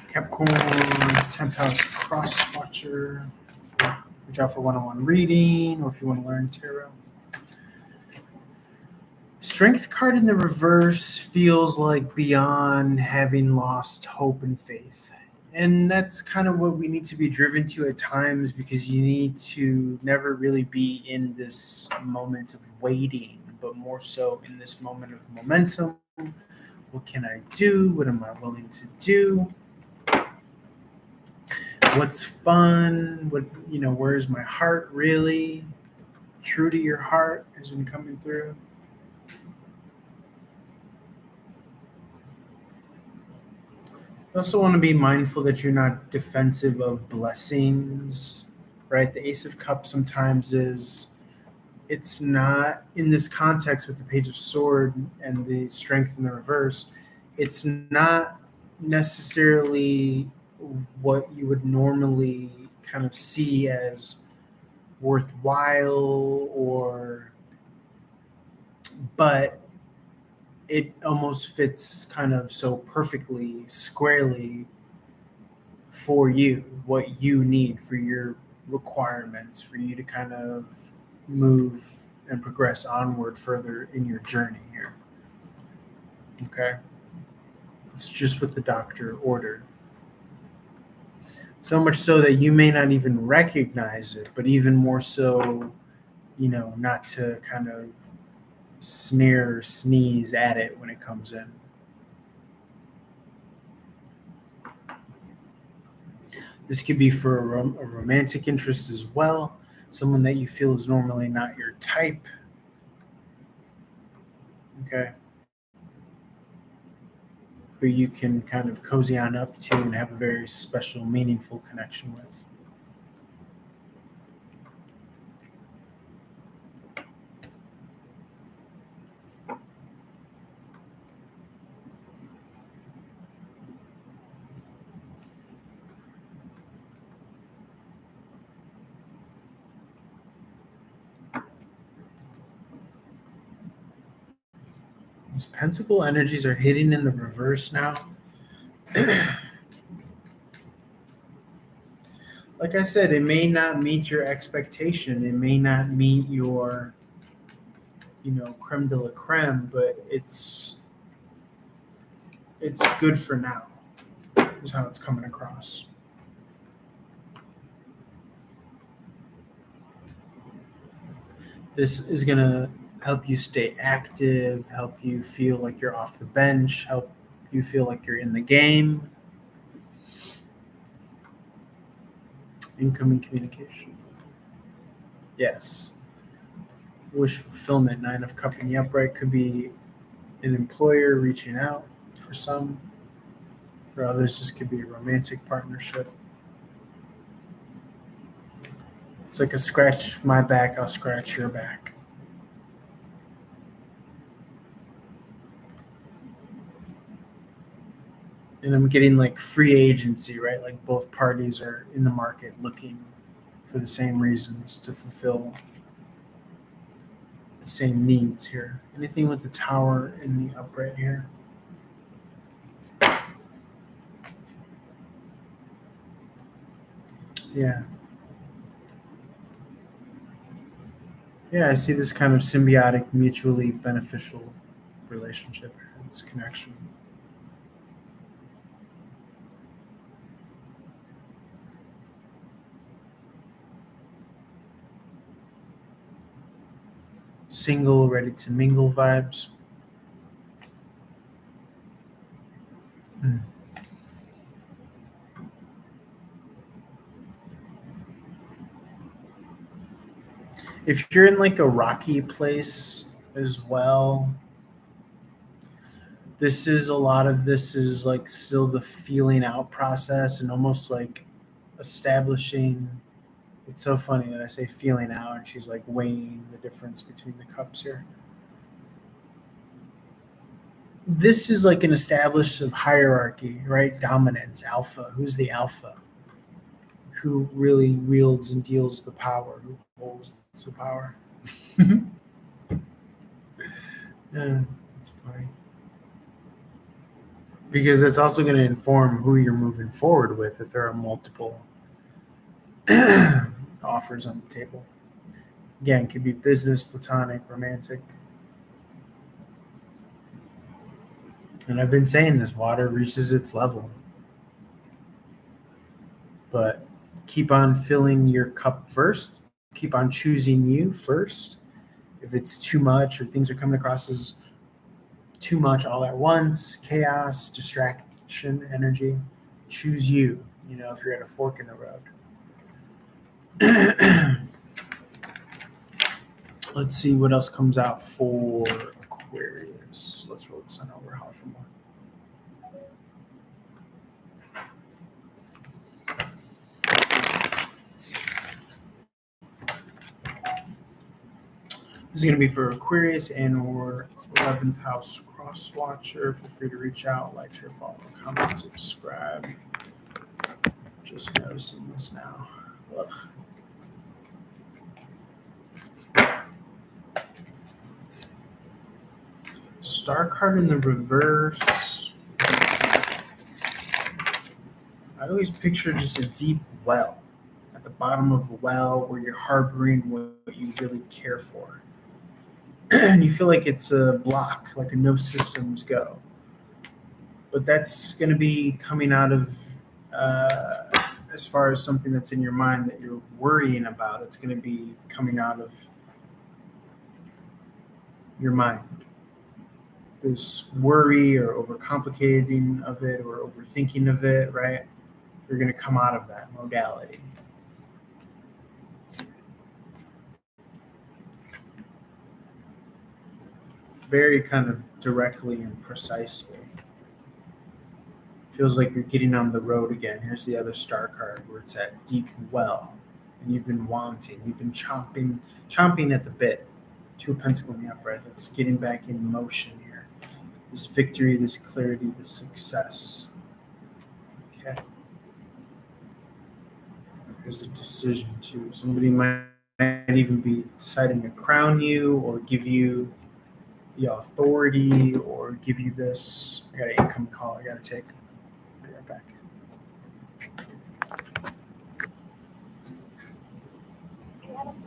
S1: Capricorn, 10th house cross watcher. Reach out for one-on-one reading, or if you want to learn tarot. Strength card in the reverse feels like beyond having lost hope and faith. And that's kind of what we need to be driven to at times, because you need to never really be in this moment of waiting, but more so in this moment of momentum. What can I do? What am I willing to do? What's fun? Where's my heart really? True to your heart has been coming through. You also want to be mindful that you're not defensive of blessings, right? The Ace of Cups sometimes it's not in this context with the Page of Sword and the Strength in the reverse. It's not necessarily what you would normally kind of see as worthwhile, but it almost fits kind of so perfectly, squarely for you, what you need for your requirements, for you to kind of move and progress onward further in your journey here. Okay? It's just what the doctor ordered. So much so that you may not even recognize it, but even more so, not to kind of sneer or sneeze at it when it comes in. This could be for a romantic interest as well, someone that you feel is normally not your type. Okay. Who you can kind of cozy on up to and have a very special, meaningful connection with. These pentacle energies are hitting in the reverse now. Like I said, it may not meet your expectation. It may not meet your, creme de la creme, but it's good for now, is how it's coming across. This is going to help you stay active, help you feel like you're off the bench, help you feel like you're in the game. Incoming communication. Yes. Wish fulfillment, 9 of Cups in the upright could be an employer reaching out for some. For others, this could be a romantic partnership. It's like a scratch my back, I'll scratch your back. And I'm getting like free agency, right? Like both parties are in the market looking for the same reasons to fulfill the same needs here. Anything with the Tower in the upright here? Yeah. Yeah, I see this kind of symbiotic, mutually beneficial relationship, this connection. Single, ready to mingle vibes. If you're in like a rocky place as well, this is like still the feeling out process and almost like establishing. It's so funny that I say feeling out and she's like weighing the difference between the cups here. This is like an established of hierarchy, right? Dominance, alpha. Who's the alpha? Who really wields and deals the power? Who holds the power? Yeah, it's funny. Because it's also going to inform who you're moving forward with if there are multiple offers on the table. Again, it could be business, platonic, romantic. And I've been saying this, water reaches its level. But keep on filling your cup first. Keep on choosing you first. If it's too much or things are coming across as too much all at once, chaos, distraction, energy, choose you, if you're at a fork in the road. Let's see what else comes out for Aquarius. Let's roll this on over hot for more. This is going to be for Aquarius and or 11th house cross watcher. Feel free to reach out, like, share, follow, comment, subscribe. Just noticing this now. Ugh. Star card in the reverse. I always picture just a deep well at the bottom of a well where you're harboring what you really care for. And you feel like it's a block, like a no systems go. But that's going to be coming out of, as far as something that's in your mind that you're worrying about, it's going to be coming out of your mind. This worry or overcomplicating of it or overthinking of it, right? You're going to come out of that modality. Very kind of directly and precisely. Feels like you're getting on the road again. Here's the other star card where it's at deep well. And you've been wanting, you've been chomping at the bit. Two of Pentacles in the upright. That's getting back in motion here. This victory, this clarity, this success. Okay. There's a decision too. Somebody might even be deciding to crown you or give you the authority or give you this. I got an income call I gotta take. Be right back.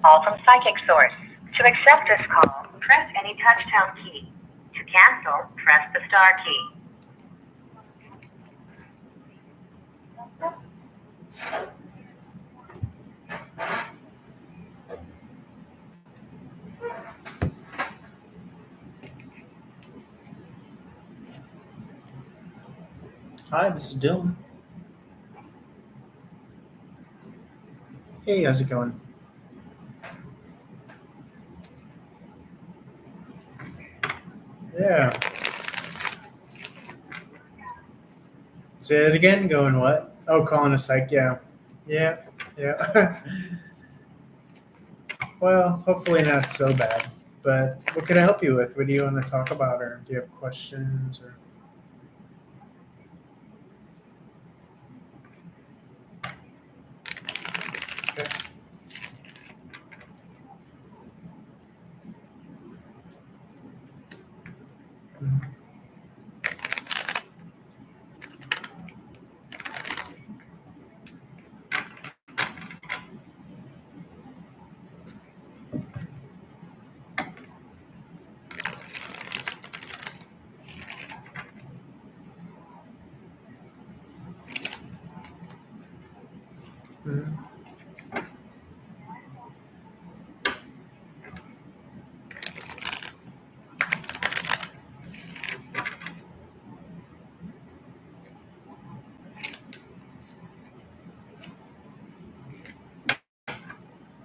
S2: Call from Psychic Source. To accept this call, press any touchtone key. To cancel, press the star key.
S1: Hi, this is Dylan. Hey, how's it going? Yeah. Say it again. Going what? Oh, calling a psych. Yeah. Yeah. Yeah. Well, hopefully not so bad. But what could I help you with? What do you want to talk about, or do you have questions? Or okay. Mhm. Mhm.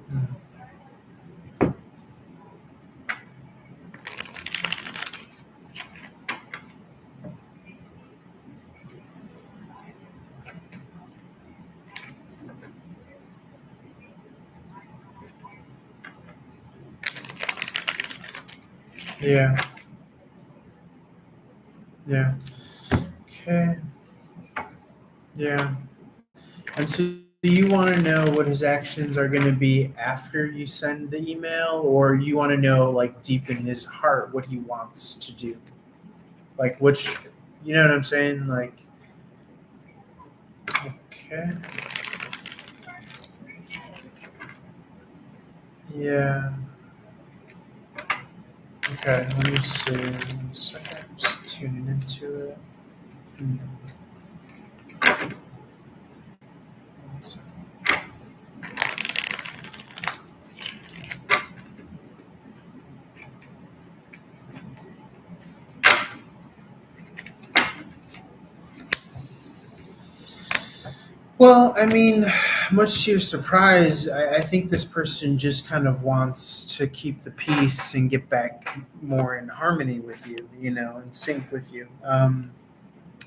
S1: Mhm. Yeah. Yeah. Okay. Yeah. And so you want to know what his actions are going to be after you send the email, or you want to know, like, deep in his heart what he wants to do? Like, which, you know what I'm saying? Like, okay. Yeah. Okay, let me see. 1 second. Just tuning into it. Hmm. One second. Well, I mean, much to your surprise, I think this person just kind of wants to keep the peace and get back more in harmony with you, in sync with you. I'm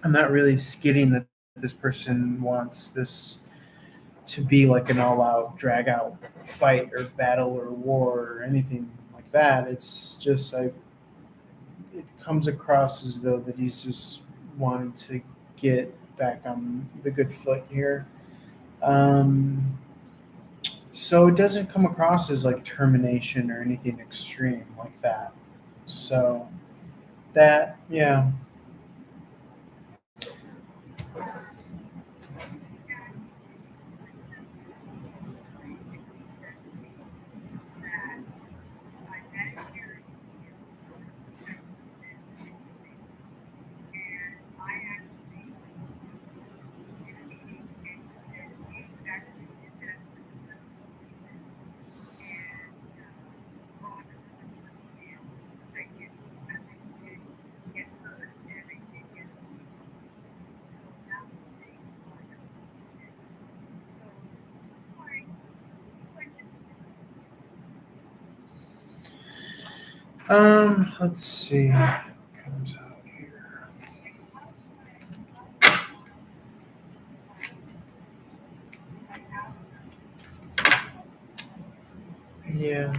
S1: not really skidding that this person wants this to be like an all-out, drag-out fight or battle or war or anything like that. It's just like it comes across as though that he's just wanting to get back on the good foot here. Um, so it doesn't come across as like termination or anything extreme like that. So that, yeah. Let's see. What comes out here. Yeah.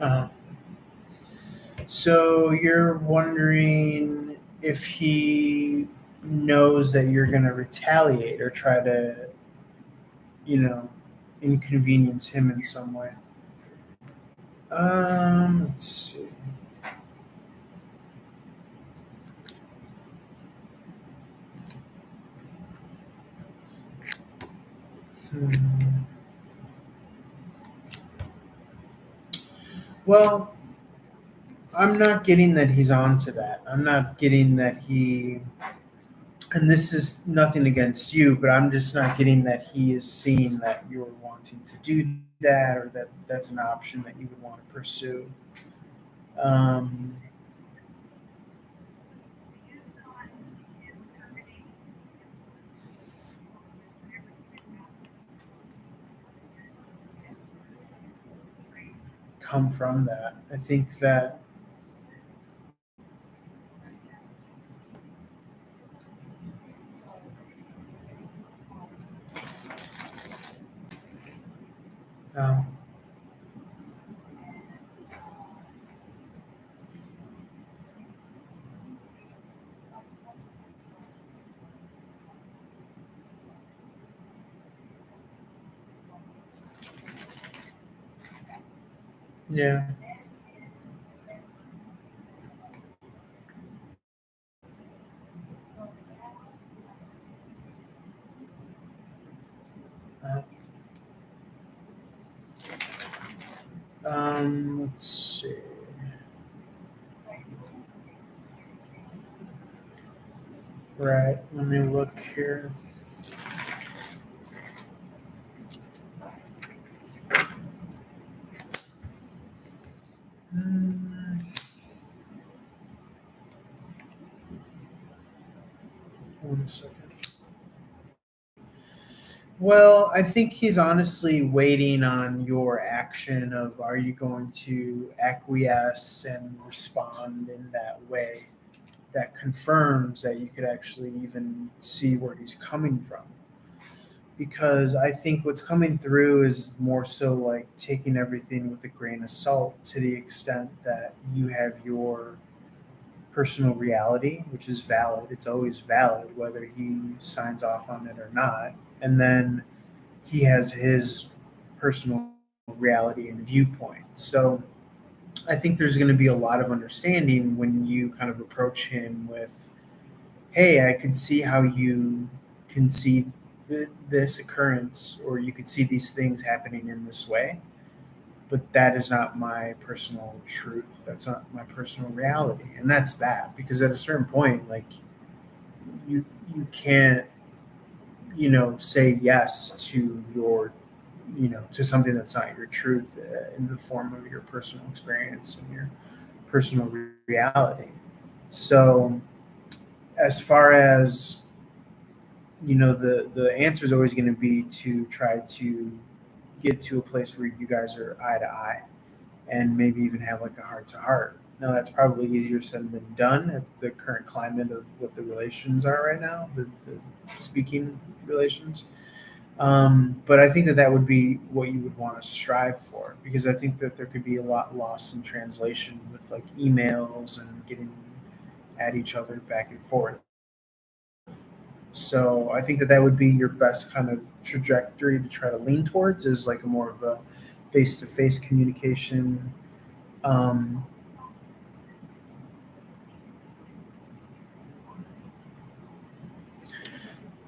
S1: Uh, so you're wondering if he knows that you're going to retaliate or try to, you know, inconvenience him in some way. Let's see. Hmm. Well, I'm not getting that he's onto that. I'm not getting that he, and this is nothing against you, but I'm just not getting that he is seeing that you're wanting to do that or that that's an option that you would want to pursue. Um, come from that. I think that, um, yeah. Uh, let's see. Right. Let me look here. Hmm, 1 second. Well, I think he's honestly waiting on your action of are you going to acquiesce and respond in that way that confirms that you could actually even see where he's coming from. Because I think what's coming through is more so like taking everything with a grain of salt to the extent that you have your personal reality, which is valid. It's always valid whether he signs off on it or not. And then he has his personal reality and viewpoint. So I think there's going to be a lot of understanding when you kind of approach him with, hey, I can see how you can see this occurrence, or you could see these things happening in this way, but that is not my personal truth. That's not my personal reality. And that's that. Because at a certain point, like you can't, say yes to your to something that's not your truth in the form of your personal experience and your personal reality. So as far as the answer is always going to be to try to get to a place where you guys are eye to eye and maybe even have like a heart to heart. Now that's probably easier said than done at the current climate of what the relations are right now, the speaking relations. But I think that that would be what you would want to strive for, because I think that there could be a lot lost in translation with like emails and getting at each other back and forth. So I think that that would be your best kind of trajectory to try to lean towards, is like a more of a face to face communication. Um,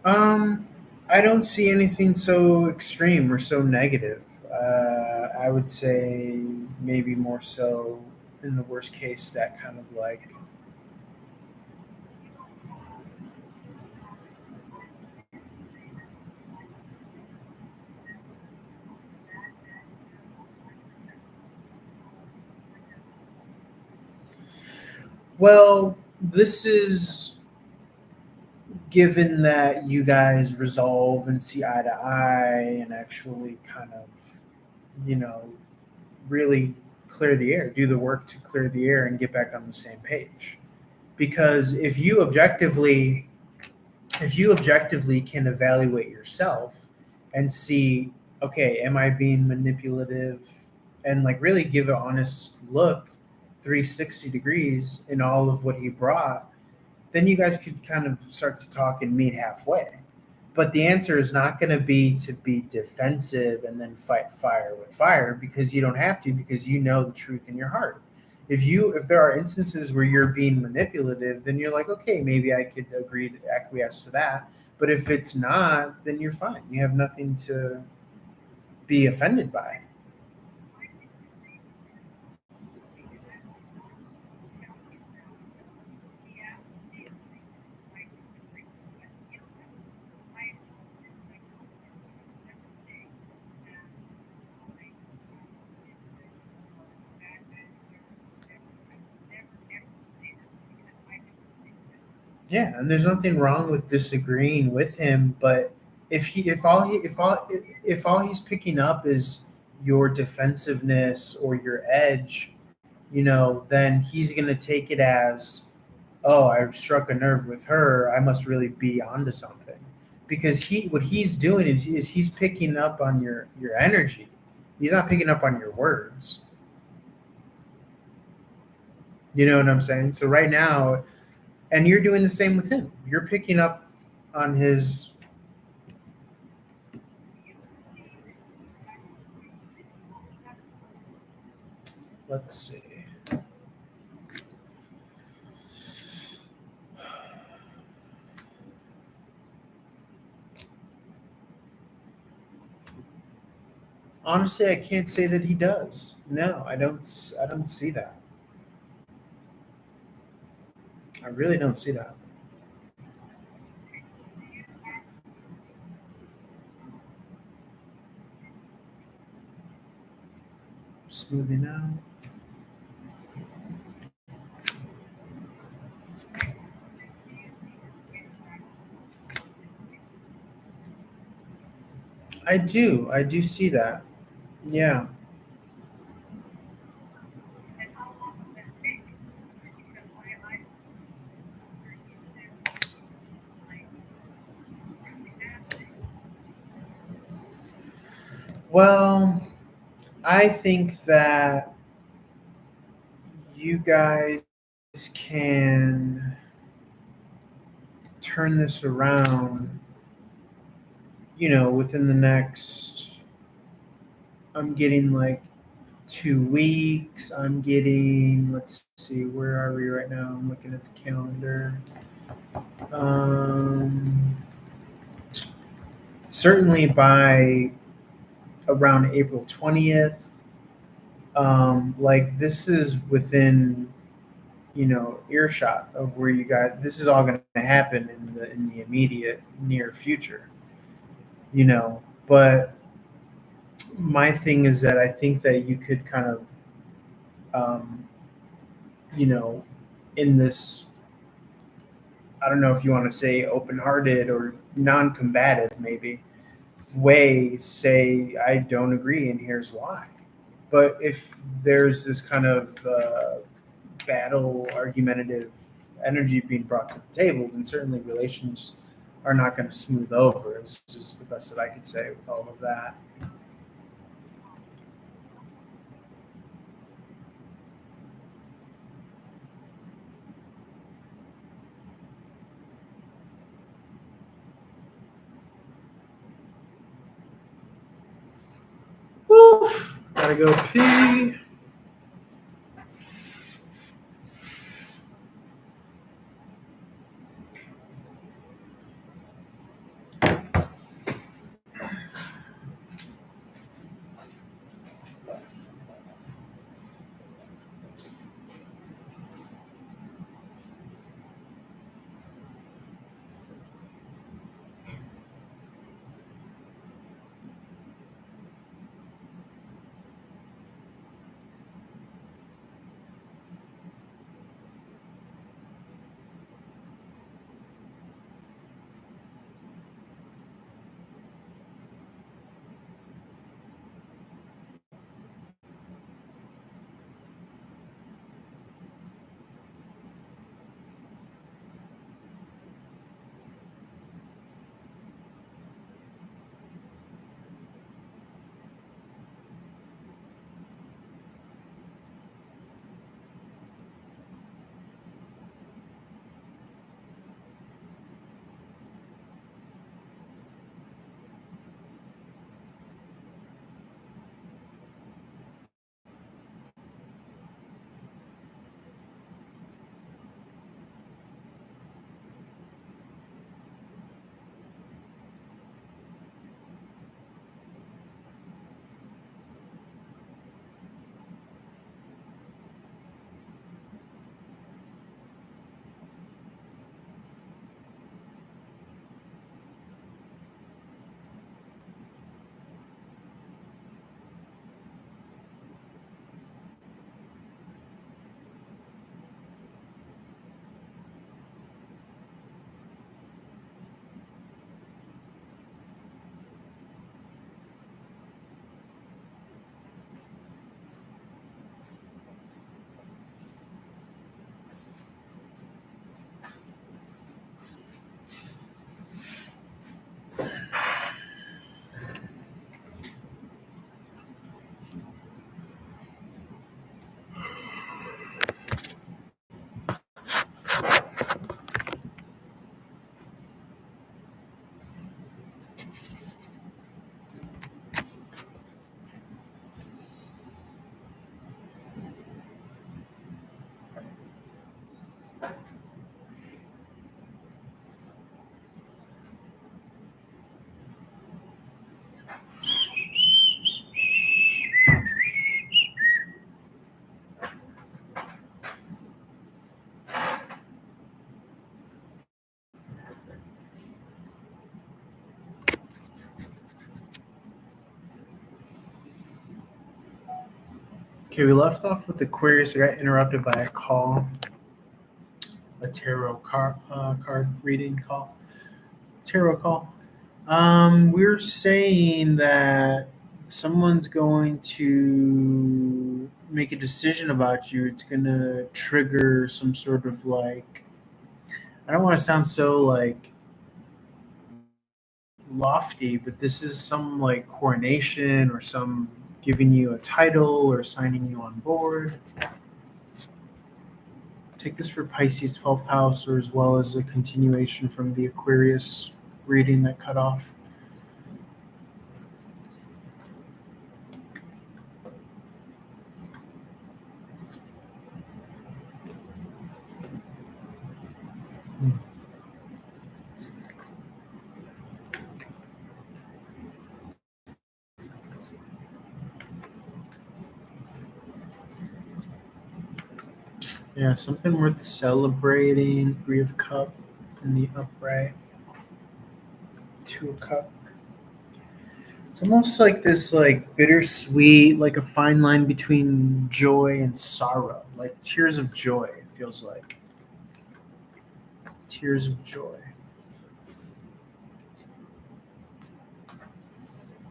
S1: um, I don't see anything so extreme or so negative. I would say maybe more so in the worst case, that kind of like, Well, this is given that you guys resolve and see eye to eye and actually kind of, you know, really clear the air, do the work to clear the air and get back on the same page. Because if you objectively can evaluate yourself and see, okay, am I being manipulative, and like really give an honest look 360 degrees in all of what he brought, then you guys could kind of start to talk and meet halfway. But the answer is not going to be defensive and then fight fire with fire, because you don't have to, because you know the truth in your heart. If there are instances where you're being manipulative, then you're like, okay, maybe I could agree to acquiesce to that. But if it's not, then you're fine. You have nothing to be offended by. Yeah, and there's nothing wrong with disagreeing with him, but if all he's picking up is your defensiveness or your edge, then he's gonna take it as, oh, I struck a nerve with her. I must really be onto something, because what he's doing is he's picking up on your energy. He's not picking up on your words. You know what I'm saying? So right now, and you're doing the same with him. You're picking up on his. Let's see. Honestly, I can't say that he does. No, I don't. I don't see that. I really don't see that. Smoothing out. I do. I do see that. Yeah. Well, I think that you guys can turn this around, within the next, I'm getting like 2 weeks. I'm getting, let's see, where are we right now? I'm looking at the calendar. Um, Certainly by around April 20th. Like this is within, earshot of where you got. This is all going to happen in the immediate near future. But my thing is that I think that you could kind of, um, you know, in this, I don't know if you want to say open-hearted or non-combative, maybe way, say I don't agree and here's why. But if there's this kind of battle, argumentative energy being brought to the table, then certainly relations are not going to smooth over. Is just the best that I could say with all of that. Woof! Gotta go pee. Okay, we left off with Aquarius. I got interrupted by a call, a tarot card reading call, tarot call. We're saying that someone's going to make a decision about you. It's going to trigger some sort of like, I don't want to sound so like lofty, but this is some like coronation or some giving you a title or signing you on board. Take this for Pisces 12th house, or as well as a continuation from the Aquarius reading that cut off. Yeah, something worth celebrating. 3 of Cup in the upright. 2 of Cup. It's almost like this like bittersweet, like a fine line between joy and sorrow. Like tears of joy, it feels like. Tears of joy.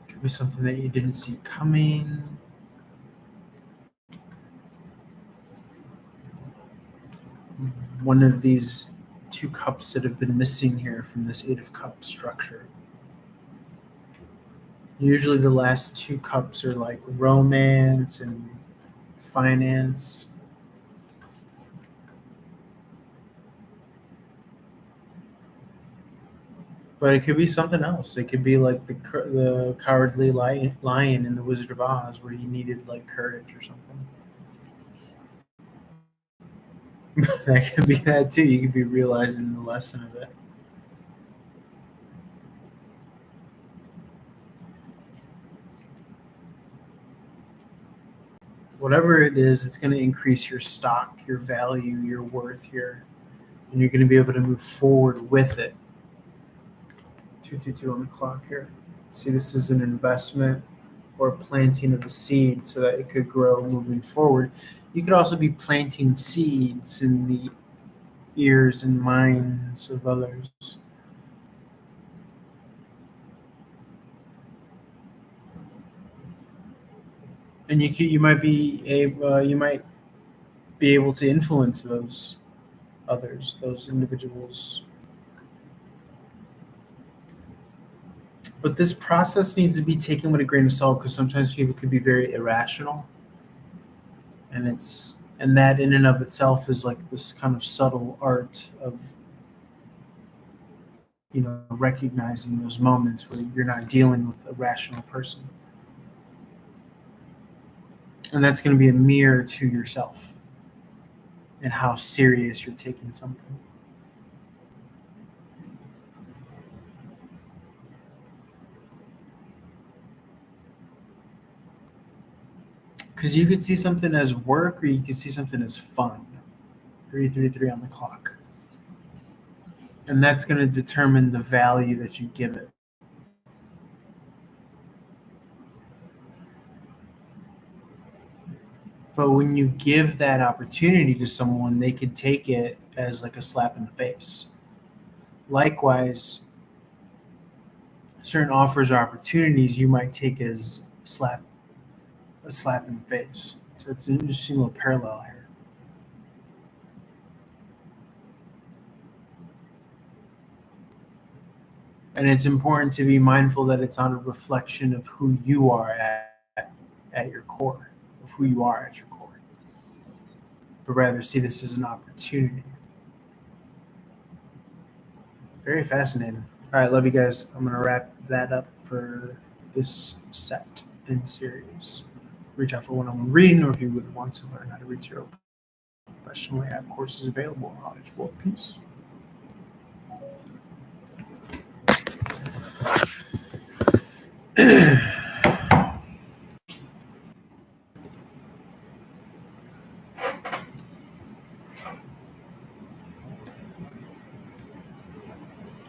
S1: Could be something that you didn't see coming. One of these 2 cups that have been missing here from this 8 of Cups structure. Usually the last 2 cups are like romance and finance. But it could be something else. It could be like the cowardly lion in the Wizard of Oz, where he needed like courage or something. That could be that too. You could be realizing the lesson of it. Whatever it is, it's going to increase your stock, your value, your worth here, and you're going to be able to move forward with it. 222 on the clock here. See, this is an investment or planting of a seed so that it could grow moving forward. You could also be planting seeds in the ears and minds of others. And you might be able to influence those others, those individuals. But this process needs to be taken with a grain of salt, because sometimes people could be very irrational, and that in and of itself is like this kind of subtle art of recognizing those moments where you're not dealing with a rational person. And that's going to be a mirror to yourself and how serious you're taking something. Because you could see something as work, or you could see something as fun. 333 on the clock. And that's going to determine the value that you give it. But when you give that opportunity to someone, they could take it as like a slap in the face. Likewise, certain offers or opportunities you might take as a slap in the face. So it's an interesting little parallel here. And it's important to be mindful that it's not a reflection of who you are at your core, of who you are at your core, but rather see this as an opportunity. Very fascinating. All right, love you guys. I'm going to wrap that up for this set and series. Reach out for one-on-one reading, or if you would want to learn how to read tarot professionally, I have courses available on Knowledge World Peace.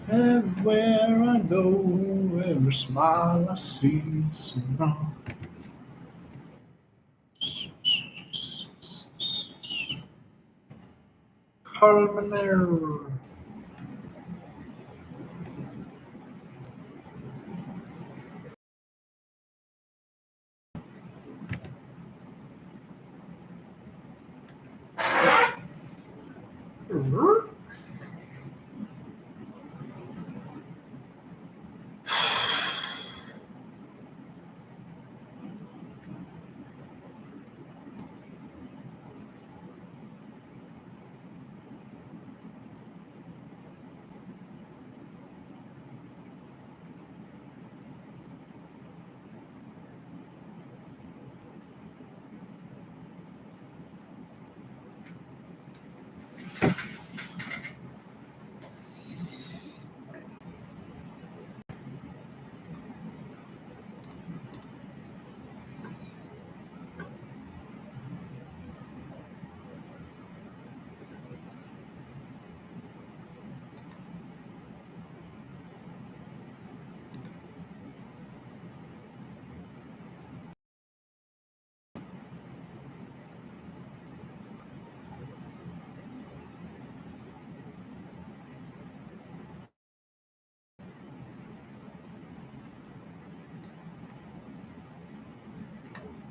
S1: Everywhere I go, every smile I see, somehow. Carmenero.